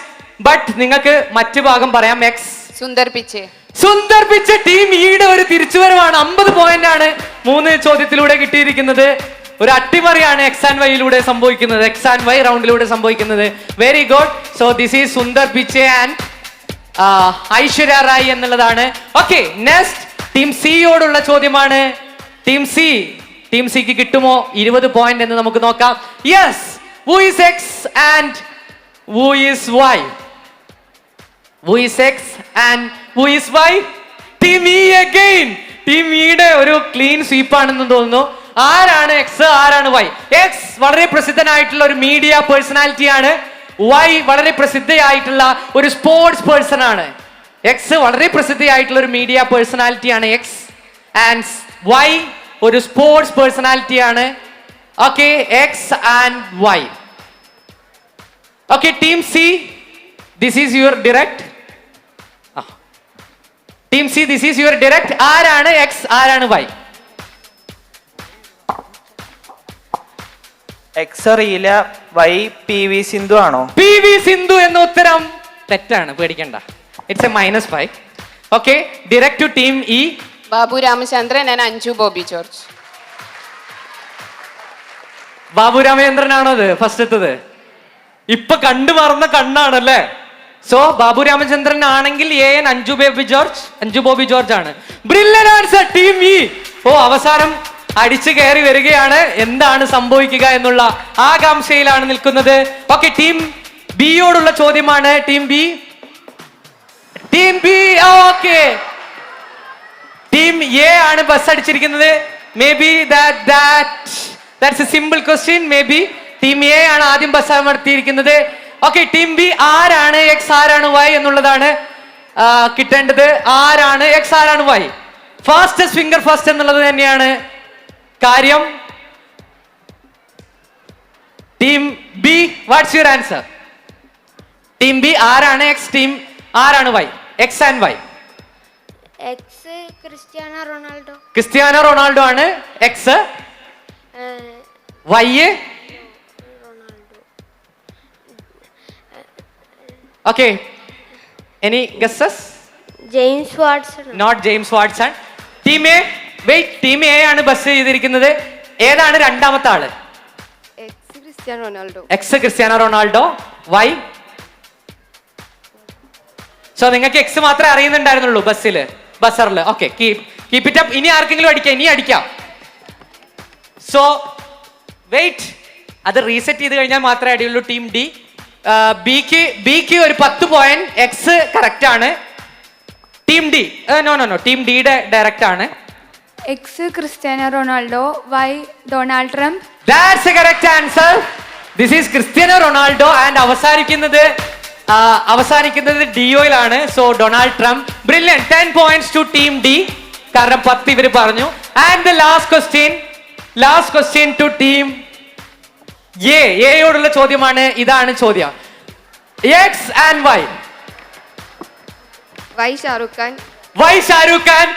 ബട്ട് നിങ്ങൾക്ക് മറ്റു ഭാഗം പറയാം. X Sundar Pichai. Sundar പിച്ചെ. Team ഈയുടെ ഒരു തിരിച്ചുവരവാണ്. 50 പോയിന്റ് ആണ് 3 ചോദ്യത്തിലൂടെ കിട്ടിയിരിക്കുന്നത്. ഒരു അട്ടിമറിയാണ് എക്സ് ആൻഡ് വൈയിലൂടെ സംഭവിക്കുന്നത്. എക്സ് ആൻഡ് വൈ റൗണ്ടിലൂടെ സംഭവിക്കുന്നത്. Very good. So this is Sundar Pichai and Aishwarya Rai എന്നുള്ളതാണ്. ഓക്കെ, നെക്സ്റ്റ് ടീം സിയോടുള്ള ചോദ്യമാണ്. ടീം സിക്ക് കിട്ടുമോ 20 പോയിന്റ് എന്ന് നമുക്ക് നോക്കാം. Yes, who is X and who is Y? Who is X and who is Y? Team E again. Team ഇയുടെ ഒരു ക്ലീൻ സ്വീപ്പ് ആണെന്ന് തോന്നുന്നു. ആരാണ് എക്സ്, ആരാണ് വൈ? എക്സ് വളരെ പ്രസിദ്ധനായിട്ടുള്ള ഒരു മീഡിയ പേഴ്സണാലിറ്റി ആണ്. വൈ വളരെ പ്രസിദ്ധയായിട്ടുള്ള ഒരു സ്പോർട്സ് പേഴ്സൺ ആണ്. എക്സ് വളരെ പ്രസിദ്ധയായിട്ടുള്ള ഒരു മീഡിയ പേഴ്സണാലിറ്റി ആണ് എക്സ്. ആൻഡ് വൈ ഒരു സ്പോർട്സ് പേഴ്സണാലിറ്റി ആണ്. Okay, X and Y. Okay, team C, this is your direct. Team C, this is your direct. ആരാണ് എക്സ്, ആരാണ് വൈ? എക്സ് അറിയില്ല. വൈ PV സിന്ധു ആണോ? PV സിന്ധു എന്ന ഉത്തരം തെറ്റാണ്. പേടിക്കണ്ട. It's a -5. Okay, direct to team E. Babu Ramachandran and Anju Bobby George. Babu രാമചന്ദ്രനാണോ അത് ഫസ്റ്റത്തത്? ഇപ്പൊ കണ്ടു മറന്ന കണ്ണാണല്ലേ? സോ ബാബു രാമചന്ദ്രൻ ആണെങ്കിൽ AN അഞ്ജു ബോബി ജോർജ് ആണ്. Brilliant answer team E. ഓ, അവസാനം അടിച്ചു കയറി വരികയാണ്. എന്താണ് സംഭവിക്കുക എന്നുള്ള ആകാംക്ഷയിലാണ് നിൽക്കുന്നത്. ഓക്കെ, ടീം ബിയോടുള്ള ചോദ്യമാണ്. Team B. Okay, team A ആണ് ബസ് അടിച്ചിരിക്കുന്നത്. Maybe that's a simple question. Maybe team A ആണ് ആദ്യം ബസ് അമർത്തിയിരിക്കുന്നത്. ഓക്കെ, ടീം ബി ആരാണ് എക്സ്, ആരാണ് വൈ എന്നുള്ളതാണ് കിട്ടേണ്ടത്. ആരാണ് എക്സ്, ആരാണ് വൈ? ഫാസ്റ്റസ്റ്റ് ഫിംഗർ ഫസ്റ്റ് എന്നുള്ളത് തന്നെയാണ് കാര്യം. Team B, what's your answer? Team B ആരാണ് എക്സ്, ടീം ആരാണ് Y? X and Y. X Cristiano Ronaldo ആണ് X. Y? Okay, any guesses? James Watson. Not James Watson. Team A, wait, team A ആണ് buzz ചെയ്തിരിക്കുന്നത്. ഏതാണ് രണ്ടാമത്തെ ആള്? X Cristiano Ronaldo. Y? So നിങ്ങൾക്ക് X മാത്രമേ അറിയുന്നുണ്ടായിരുന്നുള്ളൂ ബസറിൽ. ഓക്കെ, കീപ് ഇറ്റ് അപ്പ്. ഇനി ആർക്കെങ്കിലും അടിക്കാം, ഇനി അടിക്കാം. സോ വെയിറ്റ്, അത് റീസെറ്റ് ചെയ്ത് കഴിഞ്ഞാൽ മാത്രമേ അടിയുള്ളൂ. Team D. ബിക്ക് ഒരു 10 പോയിന്റ്. എക്സ് കറക്റ്റ് ആണ്. ടീം ഡി, നോ, ടീം ഡിയുടെ ഡയറക്റ്റ് ആണ്. X Cristiano Ronaldo, Y Donald Trump. That's a correct answer. This is Cristiano Ronaldo and അവസാനിക്കുന്നത് ഡിയോയിലാണ്. So Donald Trump. Brilliant. 10 points to team D. കാരണം 10 ഇവര് പറഞ്ഞു. And the last question to team എയോടുള്ള ചോദ്യമാണ്. ഇതാണ് ചോദ്യം. X and Y. Y Shahrukh Khan. Y Shahrukh Khan.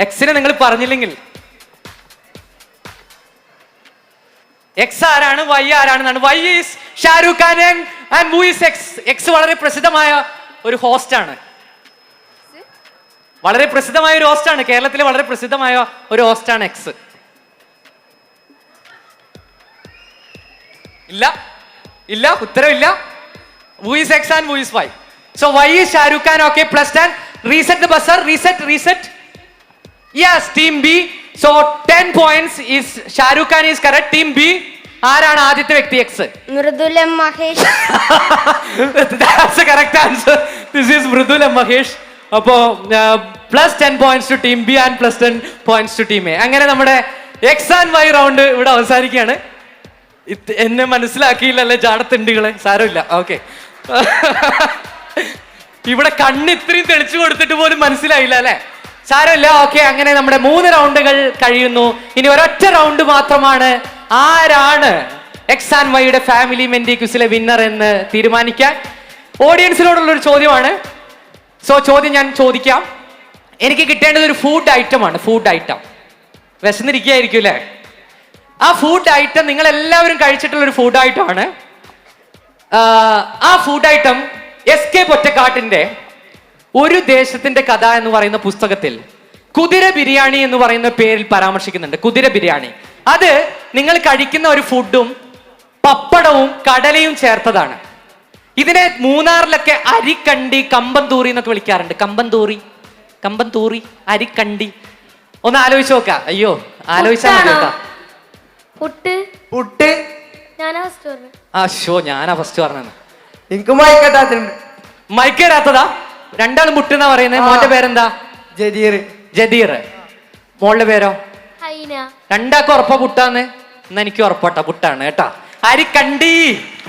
എക്സിനെ നിങ്ങൾ പറഞ്ഞില്ലെങ്കിൽ എക്സ് ആരാണ്, Y ആരാണെന്നാണ്. Y is Shahrukh Khan and who is X. X വളരെ പ്രസിദ്ധമായ ഒരു ഹോസ്റ്റ് ആണ്. വളരെ പ്രസിദ്ധമായ ഒരു ഹോസ്റ്റ് ആണ്. കേരളത്തിലെ വളരെ പ്രസിദ്ധമായ ഒരു ഹോസ്റ്റ് ആണ് എക്സ്. ഇല്ല ഇല്ല, ഉത്തരവില്ല. Who is X and who is Y. So why is Shah Rukh Khan? Okay, plus 10. Reset the buzzer. Reset. Yes, team B. So 10 points is Shah Rukh Khan is correct. Team B. ആരാണ് ആദ്യത്തെ വ്യക്തി? X. Mridula Mahesh. That's the correct answer. This is Mridula Mahesh. അപ്പോ plus 10 points to team B and plus 10 points to team A. അങ്ങനെ നമ്മുടെ X and Y round ഇവിടെ അവസാനിക്കുകയാണ്. എന്നെ മനസ്സിലാക്കിയില്ലല്ലേ ജാടത്തിണ്ടികളെ? സാരമില്ല, ഓക്കെ. ഇവിടെ കണ്ണ് ഇത്രയും തെളിച്ചു കൊടുത്തിട്ട് പോലും മനസ്സിലായില്ല അല്ലെ? സാരമില്ല, ഓക്കെ. അങ്ങനെ നമ്മുടെ 3 റൗണ്ടുകൾ കഴിയുന്നു. ഇനി ഒരൊറ്റ റൗണ്ട് മാത്രമാണ്. ആരാണ് എക്സ് ആൻഡ് വൈയുടെ ഫാമിലി മെന്റി ക്വിസിലെ വിന്നർ എന്ന് തീരുമാനിക്കാൻ ഓഡിയൻസിനോടുള്ള ഒരു ചോദ്യമാണ്. സോ ചോദ്യം ഞാൻ ചോദിക്കാം. എനിക്ക് കിട്ടേണ്ടത് ഒരു ഫുഡ് ഐറ്റം ആണ്. Food item. വിശന്നിരിക്കുകയായിരിക്കും അല്ലേ? ആ ഫുഡ് ഐറ്റം നിങ്ങൾ എല്ലാവരും കഴിച്ചിട്ടുള്ള ഒരു ഫുഡ് ഐറ്റം ആണ്. ആ ഫുഡ് ഐറ്റം എസ് കെ പൊറ്റക്കാട്ടിന്റെ ഒരു ദേശത്തിന്റെ കഥ എന്ന് പറയുന്ന പുസ്തകത്തിൽ കുതിര ബിരിയാണി എന്ന് പറയുന്ന പേരിൽ പരാമർശിക്കുന്നുണ്ട്. കുതിര ബിരിയാണി അത് നിങ്ങൾ കഴിക്കുന്ന ഒരു ഫുഡും പപ്പടവും കടലയും ചേർത്തതാണ്. ഇതിനെ മൂന്നാറിലൊക്കെ അരിക്കണ്ടി, കമ്പന്തൂറി എന്നൊക്കെ വിളിക്കാറുണ്ട്. കമ്പന്തൂറി, അരിക്കണ്ടി. ഒന്ന് ആലോചിച്ച് നോക്ക. അയ്യോ, ആലോചിച്ചാൽ മതി കേട്ടോ. പുട്ട്. ഞാനാ ഫസ്റ്റ് പറഞ്ഞത്. എനിക്ക് മയക്കെട്ടാത്തുണ്ട്. മൈക്ക് തരാത്തതാ. രണ്ടാളും മുട്ടെന്നാ പറയുന്നത്. മോന്റെ പേരെന്താ? ജദീർ. മോളുടെ പേരോ? രണ്ടാക്കും ഉറപ്പാ പുട്ടാന്ന്? എന്നാ എനിക്ക് ഉറപ്പാട്ടാ പുട്ടാണ് കേട്ടാ. അരിക്കണ്ടി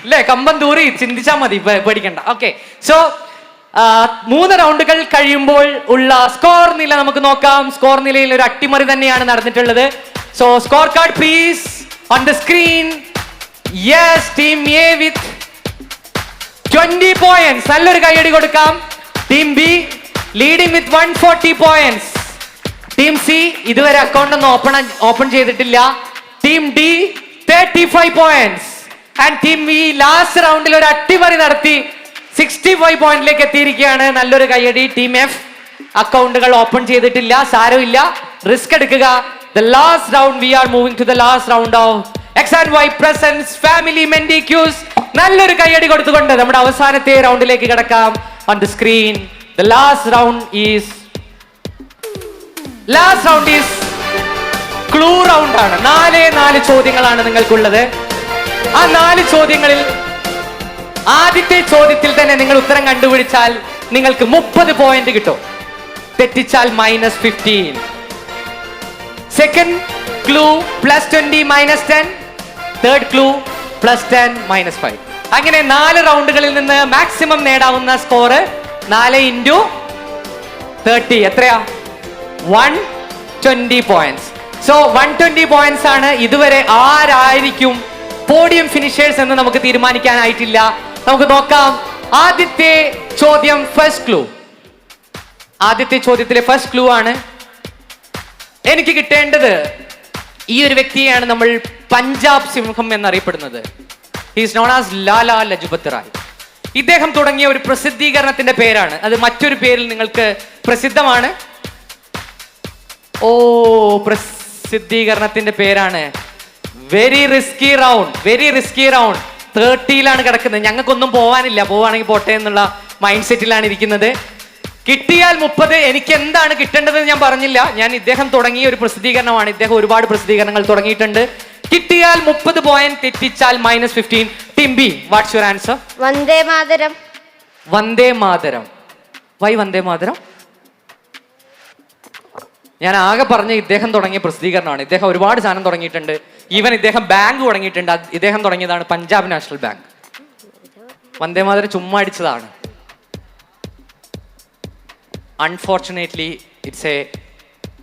അല്ലേ, കമ്പന്തൂറി. ചിന്തിച്ചാ മതി, പേടിക്കണ്ട. ഓക്കെ. സോ 3 റൗണ്ടുകൾ കഴിയുമ്പോൾ ഉള്ള സ്കോർ നില നമുക്ക് നോക്കാം. സ്കോർ നിലയിൽ ഒരു അട്ടിമറി തന്നെയാണ് നടന്നിട്ടുള്ളത്. So score card please on the screen. Yes, team A with 20 points. നല്ലൊരു കൈയടി കൊടുക്കാം. ടീം ബി ലീഡിംഗ് വിത്ത് 140 points. ടീം സി ഇതുവരെ അക്കൗണ്ട് ഒന്നും ഓപ്പൺ ചെയ്തിട്ടില്ല. Team D 35 points. And team E last റൗണ്ടിൽ ഒരു അട്ടിമറി നടത്തി 65 പോയിന്റിലേക്ക് എത്തിയിരിക്കുകയാണ്. നല്ലൊരു കൈയടി. ടീം എഫ് അക്കൗണ്ടുകൾ ഓപ്പൺ ചെയ്തിട്ടില്ല. സാരമില്ല, റിസ്ക് എടുക്കുക. The last round, we are moving to the last round of X and Y Presents Family Mendi Quiz. നല്ലൊരു കൈയടി കൊടുത്തുകൊണ്ട് നമ്മുടെ അവസാനത്തെ റൗണ്ടിലേക്ക് കിടക്കാം. On the screen, the last round is clue round ആണ്. 4 ചോദ്യങ്ങളാണ് നിങ്ങൾക്കുള്ളത്. ആ 4 ചോദ്യങ്ങളിൽ ആദ്യത്തെ ചോദ്യത്തിൽ തന്നെ നിങ്ങൾ ഉത്തരം കണ്ടുപിടിച്ചാൽ നിങ്ങൾക്ക് 30 പോയിന്റ് കിട്ടും. തെറ്റിച്ചാൽ -15. Second clue +20 -10. Third clue +10 -5. അങ്ങനെ 4 റൗണ്ടുകളിൽ നിന്ന് മാക്സിമം നേടാവുന്ന സ്കോർ 4 × 30 എത്രയാ? 120 പോയിന്റ്സ്. സോ 120 പോയിന്റ്സ് ആണ്. ഇതുവരെ ആരായിരിക്കും പോഡിയം ഫിനിഷേഴ്സ് എന്ന് നമുക്ക് തീരുമാനിക്കാനായിട്ടില്ല. നമുക്ക് നോക്കാം. ആദ്യത്തെ ചോദ്യം, ഫസ്റ്റ് ക്ലൂ. ആദ്യത്തെ ചോദ്യത്തിലെ ഫസ്റ്റ് ക്ലൂ ആണ്. എനിക്ക് കിട്ടേണ്ടത് ഈ ഒരു വ്യക്തിയെയാണ് നമ്മൾ പഞ്ചാബ് സിംഹം എന്നറിയപ്പെടുന്നത്. He's known as Lala Lajpat Rai. ഇദ്ദേഹം തുടങ്ങിയ ഒരു പ്രസിദ്ധീകരണത്തിന്റെ പേരാണ്. അത് മറ്റൊരു പേരിൽ നിങ്ങൾക്ക് പ്രസിദ്ധമാണ്. പ്രസിദ്ധീകരണത്തിന്റെ പേരാണ് വെരി റിസ്കി റൗണ്ട്. 30യിലാണ് കിടക്കുന്നത്. ഞങ്ങൾക്കൊന്നും പോവാനില്ല, പോവാണെങ്കിൽ പോട്ടെ എന്നുള്ള മൈൻഡ് സെറ്റിലാണ് ഇരിക്കുന്നത്. കിട്ടിയാൽ 30. എനിക്ക് എന്താണ് കിട്ടേണ്ടതെന്ന് ഞാൻ പറഞ്ഞില്ല. ഞാൻ ഇദ്ദേഹം തുടങ്ങിയ ഒരു പ്രസിദ്ധീകരണമാണ്. ഇദ്ദേഹം ഒരുപാട് പ്രസിദ്ധീകരണങ്ങൾ തുടങ്ങിയിട്ടുണ്ട്. കിട്ടിയാൽ 30 പോയിന്റ്, തെറ്റിച്ചാൽ -15. Team B, what's your answer? Vande Mataram. Vande Mataram. Why Vande Mataram? ഞാൻ ആകെ പറഞ്ഞ ഇദ്ദേഹം തുടങ്ങിയ പ്രസിദ്ധീകരണമാണ്. ഇദ്ദേഹം ഒരുപാട് സാധനം തുടങ്ങിയിട്ടുണ്ട്. ഈവൻ ഇദ്ദേഹം ബാങ്ക് തുടങ്ങിയിട്ടുണ്ട്. ഇദ്ദേഹം തുടങ്ങിയതാണ് പഞ്ചാബ് നാഷണൽ ബാങ്ക്. വന്ദേ മാതരം ചുമ്മാ അടിച്ചതാണ്. Unfortunately, it's a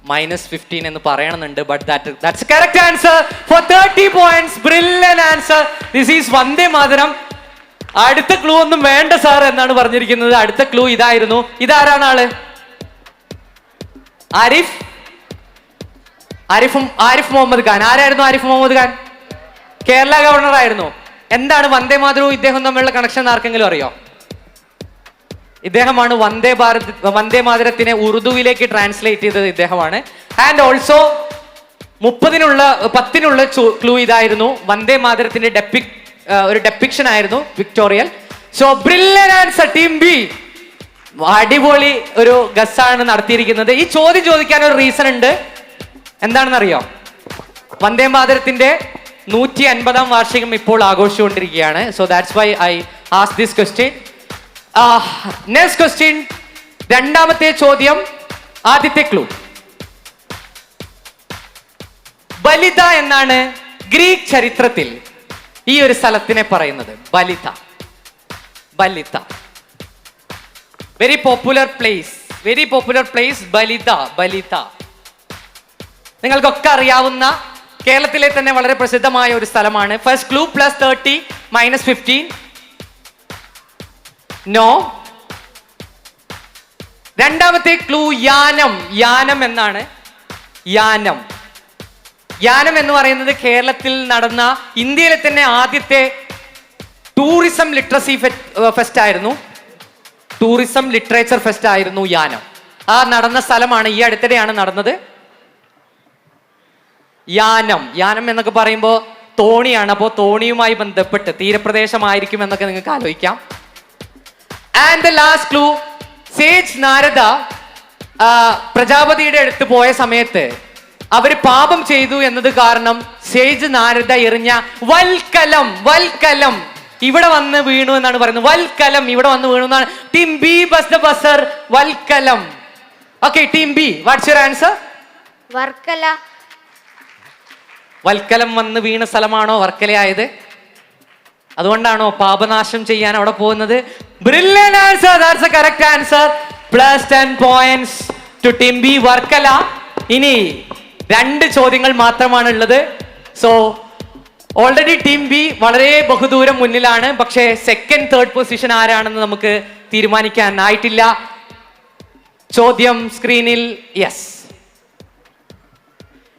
-15 എന്ന് പറയണമെന്നുണ്ട്, but that's correct answer for 30 points. Brilliant answer. This is Vande Mataram. അടുത്ത ക്ലൂ ഒന്നും വേണ്ട സാർ എന്നാണ് പറഞ്ഞിരിക്കുന്നത്. അടുത്ത ക്ലൂ ഇതായിരുന്നു. ഇതാരാണ് ആള്? ആരിഫ് മുഹമ്മദ് ഖാൻ. ആരായിരുന്നു ആരിഫ് മുഹമ്മദ് ഖാൻ? കേരള ഗവർണർ ആയിരുന്നു. എന്താണ് വന്ദേ മാതരവും ഇദ്ദേഹം തമ്മിലുള്ള കണക്ഷൻ ആർക്കെങ്കിലും അറിയോ? ഇദ്ദേഹമാണ് വന്ദേ മാതരത്തിനെ ഉറുദുവിലേക്ക് ട്രാൻസ്ലേറ്റ് ചെയ്തത് ഇദ്ദേഹമാണ്. ആൻഡ് ഓൾസോ 10നുള്ള ക്ലൂ ഇതായിരുന്നു. വന്ദേ മാതരത്തിന്റെ ഒരു ഡെപ്പിക്ഷൻ ആയിരുന്നു വിക്ടോറിയൽ. So brilliant answer team B. അടിപൊളി ഒരു ഗസ്സാണ് നടത്തിയിരിക്കുന്നത്. ഈ ചോദ്യം ചോദിക്കാൻ ഒരു റീസൺ ഉണ്ട്. എന്താണെന്ന് അറിയോ? വന്ദേ മാതരത്തിന്റെ 150ാം വാർഷികം ഇപ്പോൾ ആഘോഷിച്ചുകൊണ്ടിരിക്കുകയാണ്. So that's why I ask this question. Next question, രണ്ടാമത്തെ ചോദ്യം. ആദ്യത്തെ ക്ലൂ, ബലിത എന്നാണ് ഗ്രീക്ക് ചരിത്രത്തിൽ ഈ ഒരു സ്ഥലത്തിനെ പറയുന്നത്. ബലിത. വെരി പോപ്പുലർ പ്ലേസ് ബലിത. നിങ്ങൾക്കൊക്കെ അറിയാവുന്ന കേരളത്തിലെ തന്നെ വളരെ പ്രസിദ്ധമായ ഒരു സ്ഥലമാണ്. First clue +30 -15. നോ. രണ്ടാമത്തെ ക്ലൂ യാനം എന്നാണ്. യാനം എന്ന് പറയുന്നത് കേരളത്തിൽ നടന്ന ഇന്ത്യയിലെ തന്നെ ആദ്യത്തെ ടൂറിസം ലിറ്ററസി ഫെസ്റ്റ് ആയിരുന്നു. ടൂറിസം ലിറ്ററേച്ചർ ഫെസ്റ്റ് ആയിരുന്നു യാനം. ആ നടന്ന സ്ഥലമാണ്, ഈ അടുത്തിടെയാണ് നടന്നത്. യാനം എന്നൊക്കെ പറയുമ്പോൾ തോണിയാണ്. അപ്പോൾ തോണിയുമായി ബന്ധപ്പെട്ട് തീരപ്രദേശമായിരിക്കും എന്നൊക്കെ നിങ്ങൾക്ക് ആലോചിക്കാം. And the last clue, sage Narada പ്രജാപതിയുടെ അടുത്ത് പോയ സമയത്ത് അവര് പാപം ചെയ്തു എന്നത് കാരണം സേജ് നാരദ എറിഞ്ഞ വൽക്കലം ഇവിടെ വന്ന് വീണു എന്നാണ് പറയുന്നത്. വൽക്കലം ഇവിടെ വന്ന് വീണു എന്നാണ്. Team B buzz the buzzer. വൽക്കലം. Okay, team B, what's your answer? Varkala. വൽക്കലം വന്ന് വീണ സ്ഥലമാണോ വർക്കലയായത്? അതുകൊണ്ടാണോ പാപനാശം ചെയ്യാൻ അവിടെ പോകുന്നത്? Brilliant answer. That's a correct answer. +10 points to team B Varkala. ഇനി 2 ചോദ്യങ്ങൾ മാത്രമാണ് ഉള്ളത്. സോ ഓൾറെഡി ടീം ബി വളരെ ബഹുദൂരം മുന്നിലാണ്. പക്ഷേ സെക്കൻഡ്, തേർഡ് പൊസിഷൻ ആരാണെന്ന് നമുക്ക് തീരുമാനിക്കാനായിട്ടില്ല. ചോദ്യം സ്ക്രീനിൽ. യെസ്,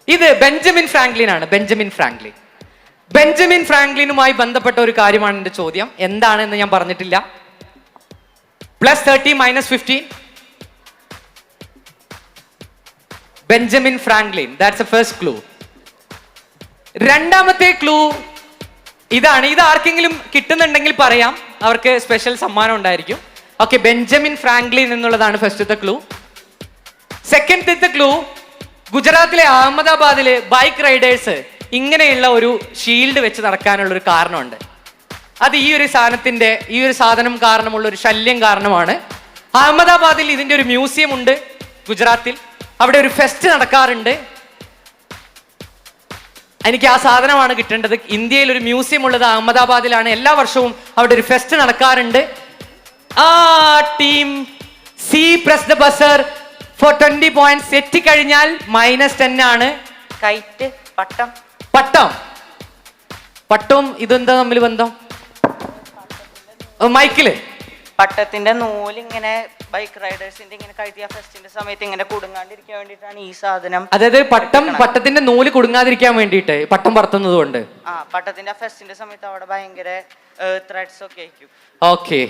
ഇത് ബെഞ്ചമിൻ ഫ്രാങ്ക്ലിൻ ആണ്. ബെഞ്ചമിൻ ഫ്രാങ്ക്ലിനുമായി ബന്ധപ്പെട്ട ഒരു കാര്യമാണ് എന്റെ ചോദ്യം. എന്താണെന്ന് ഞാൻ പറഞ്ഞിട്ടില്ല. +30 -15. Benjamin Franklin, that's A first clue. രണ്ടാമത്തെ ക്ലൂ ഇതാണ്. ഇത് ആർക്കെങ്കിലും കിട്ടുന്നുണ്ടെങ്കിൽ പറയാം, അവർക്ക് സ്പെഷ്യൽ സമ്മാനം ഉണ്ടായിരിക്കും. ഓക്കെ, ബെഞ്ചമിൻ ഫ്രാങ്ക്ലിൻ എന്നുള്ളതാണ് ഫസ്റ്റത്തെ ക്ലൂ. സെക്കൻഡത്തെ ക്ലൂ, ഗുജറാത്തിലെ അഹമ്മദാബാദില് ബൈക്ക് റൈഡേഴ്സ് ഇങ്ങനെയുള്ള ഒരു ഷീൽഡ് വെച്ച് നടക്കാനുള്ള ഒരു കാരണമുണ്ട്. അത് ഈ ഒരു സാധനം കാരണമുള്ള ഒരു ശല്യം കാരണമാണ്. അഹമ്മദാബാദിൽ ഇതിന്റെ ഒരു മ്യൂസിയം ഉണ്ട്. ഗുജറാത്തിൽ അവിടെ ഒരു ഫെസ്റ്റ് നടക്കാറുണ്ട്. എനിക്ക് ആ സാധനമാണ് കിട്ടേണ്ടത്. ഇന്ത്യയിൽ ഒരു മ്യൂസിയം ഉള്ളത് അഹമ്മദാബാദിലാണ്. എല്ലാ വർഷവും അവിടെ ഒരു ഫെസ്റ്റ് നടക്കാറുണ്ട്. Team C press the buzzer for 20 points. എത്തിക്കഴിഞ്ഞാൽ -10 ആണ്. കൈറ്റ്, പട്ടവും ഇതെന്താ തമ്മിൽ ബന്ധം? മൈക്കില് പട്ടത്തിന്റെ നൂലിങ്ങനെ ബൈക്ക് റൈഡേഴ്സിന്റെ ഇങ്ങനെ കഴുതിയ ഫെസ്റ്റിന്റെ സമയത്ത് ഇങ്ങനെ കുടുങ്ങാണ്ടിരിക്കാൻ വേണ്ടിയിട്ടാണ് ഈ സാധനം. അതായത് പട്ടത്തിന്റെ നൂല് കുടുങ്ങാതിരിക്കാൻ വേണ്ടിയിട്ട് പട്ടം പറത്തുന്നത് കൊണ്ട്. പട്ടത്തിന്റെ ഫെസ്റ്റിന്റെ സമയത്ത് അവിടെ ഭയങ്കര ത്രെഡ്സ് ഒക്കെ ആയിരിക്കും. Okay,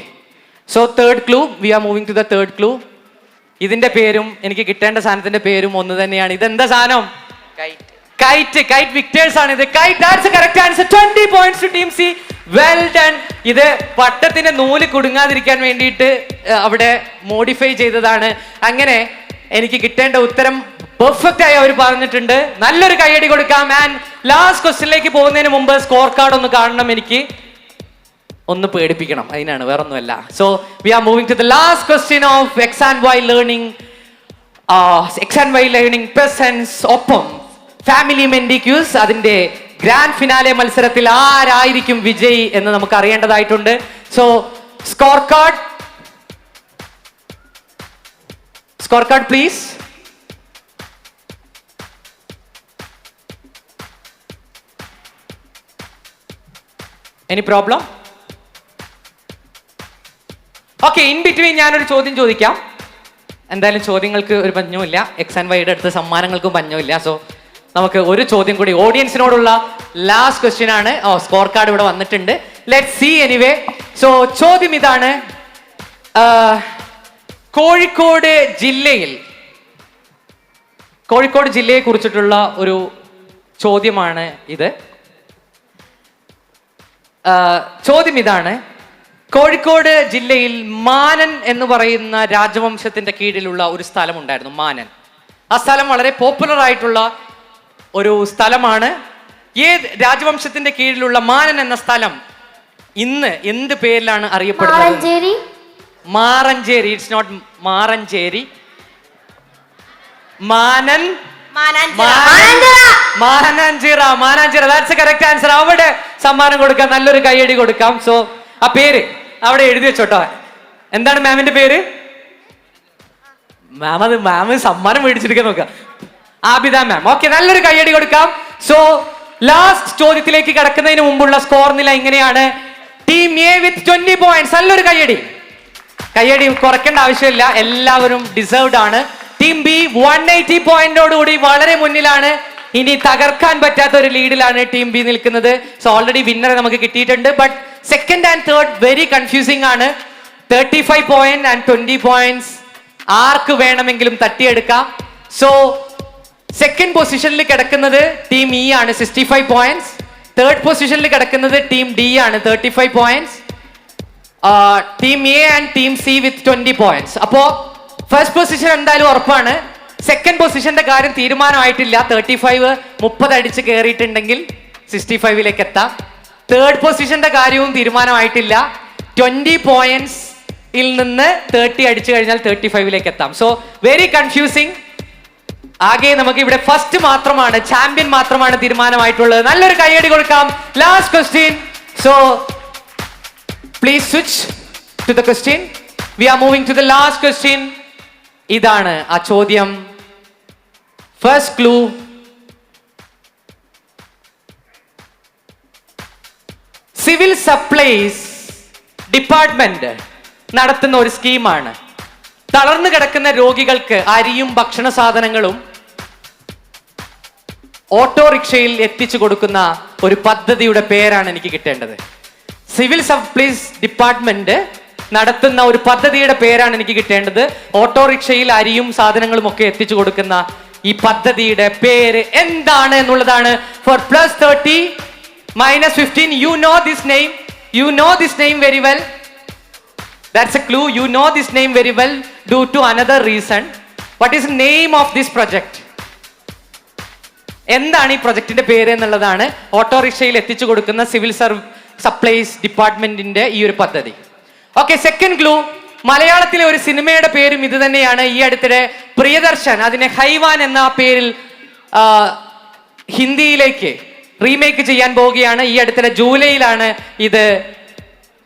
so third clue, we are moving to the third clue. ഇതിന്റെ പേരും എനിക്ക് കിട്ടേണ്ട സാധനത്തിന്റെ പേരും ഒന്ന് തന്നെയാണ്. ഇതെന്താ സാധനം? കൈറ്റ് വിക്ടേഴ്സ് ആണ് ഇത്. KITE, that's a correct answer. 20 points to team C. Well done. ഇത് പട്ടത്തിന്റെ നൂല് കുടുങ്ങാതിരിക്കാൻ വേണ്ടിയിട്ട് അവിടെ മോഡിഫൈ ചെയ്തതാണ്. അങ്ങനെ എനിക്ക് കിട്ടേണ്ട ഉത്തരം പെർഫെക്റ്റ് ആയി അവർ പറഞ്ഞിട്ടുണ്ട്. നല്ലൊരു കൈയടി കൊടുക്കാം. ആൻഡ് ലാസ്റ്റ് ക്വസ്റ്റ്യനിലേക്ക് പോകുന്നതിന് മുമ്പ് സ്കോർ കാർഡ് ഒന്ന് കാണണം. എനിക്ക് ഒന്ന് പേടിപ്പിക്കണം, അതിനാണ്, വേറൊന്നുമല്ല. So we are moving to the last question of X and Y learning persons ഒപ്പം ഫാമിലി മെൻഡി ക്യൂസ്. അതിന്റെ ഗ്രാൻഡ് ഫിനാലെ മത്സരത്തിൽ ആരായിരിക്കും വിജയി എന്ന് നമുക്ക് അറിയേണ്ടതായിട്ടുണ്ട്. So score card please. Any problem? Okay, in between ഞാനൊരു ചോദ്യം ചോദിക്കാം. എന്തായാലും ചോദ്യങ്ങൾക്ക് ഒരു പഞ്ഞവുമില്ല, എക്സ് ആൻഡ് വൈയുടെ അടുത്ത് സമ്മാനങ്ങൾക്കും പഞ്ഞവുമില്ല. സോ നമുക്ക് ഒരു ചോദ്യം കൂടി, ഓഡിയൻസിനോടുള്ള ലാസ്റ്റ് ക്വസ്റ്റ്യൻ ആണ്. സ്കോർ കാർഡ് ഇവിടെ വന്നിട്ടുണ്ട്. Let's see anyway. സോ ചോദ്യം ഇതാണ്, കോഴിക്കോട് ജില്ലയെ കുറിച്ചിട്ടുള്ള ഒരു ചോദ്യമാണ് ഇത്. ചോദ്യം ഇതാണ്, കോഴിക്കോട് ജില്ലയിൽ മാനൻ എന്ന് പറയുന്ന രാജവംശത്തിന്റെ കീഴിലുള്ള ഒരു സ്ഥലം ഉണ്ടായിരുന്നു, മാനൻ. ആ സ്ഥലം വളരെ പോപ്പുലർ ആയിട്ടുള്ള ഒരു സ്ഥലമാണ്. ഏത് രാജവംശത്തിന്റെ കീഴിലുള്ള മാനൻ എന്ന സ്ഥലം ഇന്ന് എന്ത് പേരിലാണ് അറിയപ്പെടുന്നത്? Maranchery. It's not Maranchery. Mananchira. That's a correct answer. അവിടെ സമ്മാനം കൊടുക്കാം, നല്ലൊരു കൈയടി കൊടുക്കാം. സോ ആ പേര് അവിടെ എഴുതി വെച്ചോട്ടോ. എന്താണ് മാമിന്റെ പേര്? മാം സമ്മാനം മേടിച്ചിരിക്കാൻ നോക്കാം. ആബിദ മാം. ഓക്കെ, നല്ലൊരു കൈയടി കൊടുക്കാം. സോ ലാസ്റ്റ് ചോദ്യത്തിലേക്ക് കടക്കുന്നതിന് മുമ്പുള്ള സ്കോർ നില ഇങ്ങനെയാണ്. Team A with 20 points. നല്ലൊരു കൈയടി കുറയ്ക്കേണ്ട ആവശ്യമില്ല, എല്ലാവരും ഡിസേർവ്ഡ് ആണ്. ടീം ബി 180 പോയിന്റോടുകൂടി വളരെ മുന്നിലാണ്. ഇനി തകർക്കാൻ പറ്റാത്ത ഒരു ലീഡിലാണ് ടീം ബി നിൽക്കുന്നത്. സോ ഓൾറെഡി വിന്നറെ നമുക്ക് കിട്ടിയിട്ടുണ്ട്. But second and third very confusing ആണ്. 35 പോയിന്റ് ആൻഡ് 20 പോയിന്റ്സ് ആർക്ക് വേണമെങ്കിലും തട്ടിയെടുക്കാം. സോ സെക്കൻഡ് പൊസിഷനിൽ കിടക്കുന്നത് ടീം ഇ ആണ്, 65 പോയിന്റ്സ്. തേർഡ് പൊസിഷനിൽ കിടക്കുന്നത് ടീം ഡി ആണ്, 35 points. Team A and team C with 20 points. അപ്പോ ഫസ്റ്റ് പൊസിഷൻ എന്തായാലും ഉറപ്പാണ്. സെക്കൻഡ് പൊസിഷന്റെ കാര്യം തീരുമാനമായിട്ടില്ല. 35 30 അടിച്ച് കയറിയിട്ടുണ്ടെങ്കിൽ 65ലേക്ക് എത്താം. തേർഡ് പൊസിഷന്റെ കാര്യവും തീരുമാനമായിട്ടില്ല. 20 പോയിന്റ്സിൽ നിന്ന് 30 അടിച്ചു കഴിഞ്ഞാൽ 35ലേക്ക് എത്താം. So very confusing. ആകെ നമുക്ക് ഇവിടെ ഫസ്റ്റ് മാത്രമാണ്, ചാമ്പ്യൻ മാത്രമാണ് തീരുമാനമായിട്ടുള്ളത്. നല്ലൊരു കൈയടി കൊടുക്കാം. Last question. So please switch to the question. We are moving to the last question. ഇതാണ് ആ ചോദ്യം. First clue, civil supplies department നടത്തുന്ന ഒരു സ്കീമാണ്. തളർന്നു കിടക്കുന്ന രോഗികൾക്ക് അരിയും ഭക്ഷണ സാധനങ്ങളും ഓട്ടോറിക്ഷയിൽ എത്തിച്ചു കൊടുക്കുന്ന ഒരു പദ്ധതിയുടെ പേരാണ് എനിക്ക് കിട്ടേണ്ടത്. സിവിൽ സപ്ലൈസ് ഡിപ്പാർട്ട്മെന്റ് നടത്തുന്ന ഒരു പദ്ധതിയുടെ പേരാണ് എനിക്ക് കിട്ടേണ്ടത്. ഓട്ടോറിക്ഷയിൽ അരിയും സാധനങ്ങളും ഒക്കെ എത്തിച്ചു കൊടുക്കുന്ന ഈ പദ്ധതിയുടെ പേര് എന്താണ് എന്നുള്ളതാണ്. For +30 -15, you know this name very well. That's a clue. You know this name very well due to another reason. What is the name of this project? എന്താണ് ഈ പ്രൊജക്ടിന്റെ പേര് എന്നുള്ളതാണ്. ഓട്ടോറിക്ഷയിൽ എത്തിച്ചു കൊടുക്കുന്ന സിവിൽ സപ്ലൈസ് ഡിപ്പാർട്ട്മെന്റിന്റെ ഈ ഒരു പദ്ധതി. ഓക്കെ, സെക്കൻഡ് ക്ലൂ, മലയാളത്തിലെ ഒരു സിനിമയുടെ പേരും ഇത് തന്നെയാണ്. ഈ അടുത്തിടെ പ്രിയദർശൻ അതിനെ ഹൈവാൻ എന്ന പേരിൽ ഹിന്ദിയിലേക്ക് റീമേക്ക് ചെയ്യാൻ പോവുകയാണ്. ഈ അടുത്തിടെ ജൂലൈയിലാണ് ഇത്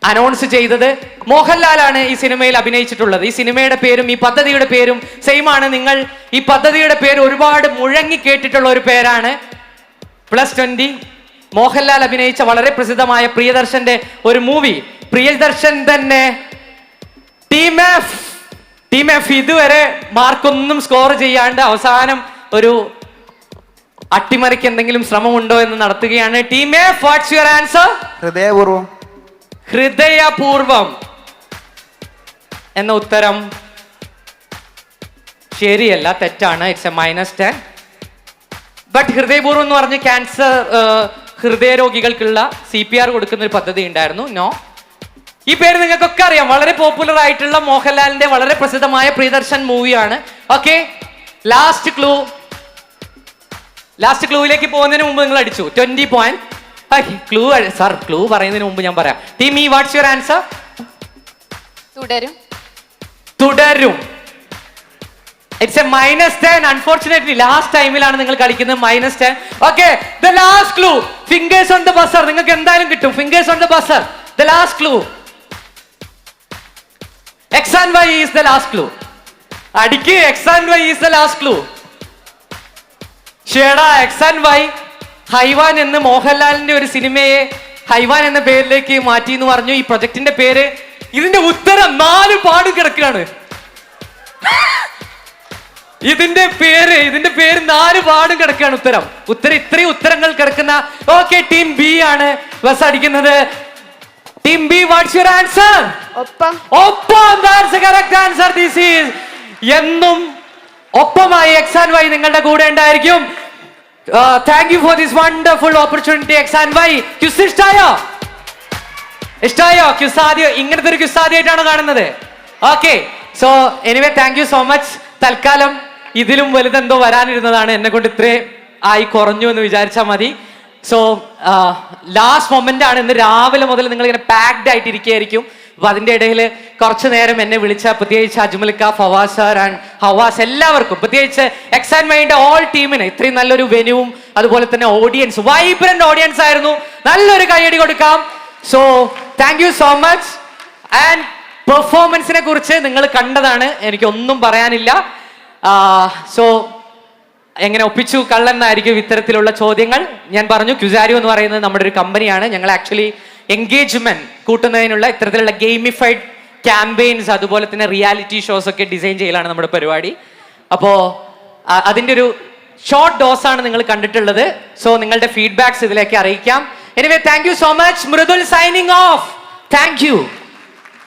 അനൗൺസ് ചെയ്തത്. മോഹൻലാലാണ് ഈ സിനിമയിൽ അഭിനയിച്ചിട്ടുള്ളത്. ഈ സിനിമയുടെ പേരും ഈ പദ്ധതിയുടെ പേരും സെയിം ആണ്. നിങ്ങൾ ഈ പദ്ധതിയുടെ പേര് ഒരുപാട് മുഴങ്ങി കേട്ടിട്ടുള്ള ഒരു പേരാണ്. +20 മോഹൻലാൽ അഭിനയിച്ച വളരെ പ്രസിദ്ധമായ പ്രിയദർശന്റെ ഒരു മൂവി. പ്രിയദർശൻ തന്നെ ടീം എഫ് ഇതുവരെ മാർക്കൊന്നും സ്കോർ ചെയ്യാണ്ട് അവസാനം ഒരു അട്ടിമറിക്ക് എന്തെങ്കിലും ശ്രമമുണ്ടോ എന്ന് നടത്തുകയാണ്. Team F, what's your answer? ഹൃദയപൂർവം എന്ന ഉത്തരം ശരിയല്ല, തെറ്റാണ്. It's a -10. ബട്ട് ഹൃദയപൂർവം എന്ന് പറഞ്ഞ് ക്യാൻസർ ഹൃദയരോഗികൾക്കുള്ള CPR കൊടുക്കുന്ന ഒരു പദ്ധതി ഉണ്ടായിരുന്നു. നോ, ഈ പേര് നിങ്ങൾക്കൊക്കെ അറിയാം. വളരെ പോപ്പുലർ ആയിട്ടുള്ള മോഹൻലാലിന്റെ വളരെ പ്രസിദ്ധമായ പ്രിയദർശൻ മൂവിയാണ്. ഓക്കെ, ലാസ്റ്റ് ക്ലൂയിലേക്ക് പോകുന്നതിന് മുമ്പ് നിങ്ങൾ അടിച്ചു 20 പോയിന്റ്. ക്ലൂ പറയുന്നതിന് മുമ്പ് ഞാൻ പറയാം. Team E, what's your answer? തുടരും. It's a -10. അൺഫോർച്ചുനേറ്റ്ലി ലാസ്റ്റ് ടൈമിലാണ് നിങ്ങൾ കളിക്കുന്നത്. -10. Okay, the last clue, fingers on the buzzer. നിങ്ങൾക്ക് എന്തായാലും കിട്ടും. Fingers on the buzzer. The last clue, X and Y is the last clue. അടിക്ക്, X and Y is the last clue. ഷേടാ, X and Y Haiwaan എന്ന് മോഹൻലാലിന്റെ ഒരു സിനിമയെ ഹൈവാൻ എന്ന പേരിലേക്ക് മാറ്റി എന്ന് പറഞ്ഞു. ഈ പ്രൊജക്ടിന്റെ പേര്, ഇതിന്റെ ഉത്തരം 4 പാട് കിടക്കുകയാണ്. ഇതിന്റെ പേര് 4 പാടും കിടക്കുകയാണ്. ഉത്തരം ഇത്രയും ഉത്തരങ്ങൾ കിടക്കുന്ന. ഓക്കെ, ടീം ബി ആണ് ബസ് അടിക്കുന്നത്. Team B, what's your answer? ഒപ്പം. That's a correct answer. This is എന്നും ഒപ്പമായി എക്സ് ആൻഡ് വൈ നിങ്ങളുടെ കൂടെ ഉണ്ടായിരിക്കും. Thank you for this wonderful opportunity X and Y. Quiz ഇഷ്ടായോ? ക്യൂസ് ആദ്യം ഇങ്ങനത്തെ ഒരു ക്യൂസ് ആദ്യമായിട്ടാണ് കാണുന്നത്? Okay, so anyway thank you so much. തൽക്കാലം ഇതിലും വലുതെന്തോ വരാനിരുന്നതാണ്, എന്നെ കൊണ്ട് ഇത്രേ ആയി കുറഞ്ഞു എന്ന് വിചാരിച്ചാൽ മതി. സോ ലാസ്റ്റ് മൊമെന്റ് ആണ്. ഇന്ന് രാവിലെ മുതൽ നിങ്ങൾ ഇങ്ങനെ പാക്ഡ് ആയിട്ടിരിക്കുകയായിരിക്കും. അപ്പൊ അതിന്റെ ഇടയിൽ കുറച്ചു നേരം എന്നെ വിളിച്ച പ്രത്യേകിച്ച് അജ്മൽക്ക, ഫവാസ് സർ ആൻഡ് ഹവാസ് എല്ലാവർക്കും, പ്രത്യേകിച്ച് എക്സ് ആൻഡ് വൈന്റെ ഓൾ ടീമിന് ഇത്രയും നല്ലൊരു വെന്യൂവും അതുപോലെ തന്നെ ഓഡിയൻസ്, വൈബ്രന്റ് ഓഡിയൻസ് ആയിരുന്നു. നല്ലൊരു കൈയടി കൊടുക്കാം. So thank you so much. And പെർഫോമൻസിനെ കുറിച്ച് നിങ്ങൾ കണ്ടതാണ്, എനിക്കൊന്നും പറയാനില്ല. സോ എങ്ങനെ ഒപ്പിച്ചു കള്ളെന്നായിരിക്കും ഇത്തരത്തിലുള്ള ചോദ്യങ്ങൾ. ഞാൻ പറഞ്ഞു, ക്യുസാരിയോ എന്ന് പറയുന്നത് നമ്മുടെ ഒരു കമ്പനിയാണ്. ഞങ്ങൾ ആക്ച്വലി എൻഗേജ്മെന്റ് കൂട്ടുന്നതിനുള്ള ഇത്തരത്തിലുള്ള ഗെയിമിഫൈഡ് ക്യാമ്പയിൻസ് അതുപോലെ തന്നെ റിയാലിറ്റി ഷോസ് ഒക്കെ ഡിസൈൻ ചെയ്യലാണ് നമ്മുടെ പരിപാടി. അപ്പോൾ അതിൻ്റെ ഒരു ഷോർട്ട് ഡോസ് ആണ് നിങ്ങൾ കണ്ടിട്ടുള്ളത്. സോ നിങ്ങളുടെ ഫീഡ്ബാക്സ് ഇതിലേക്ക് അറിയിക്കാം. Anyway thank you so much. Mridul signing off. Thank you.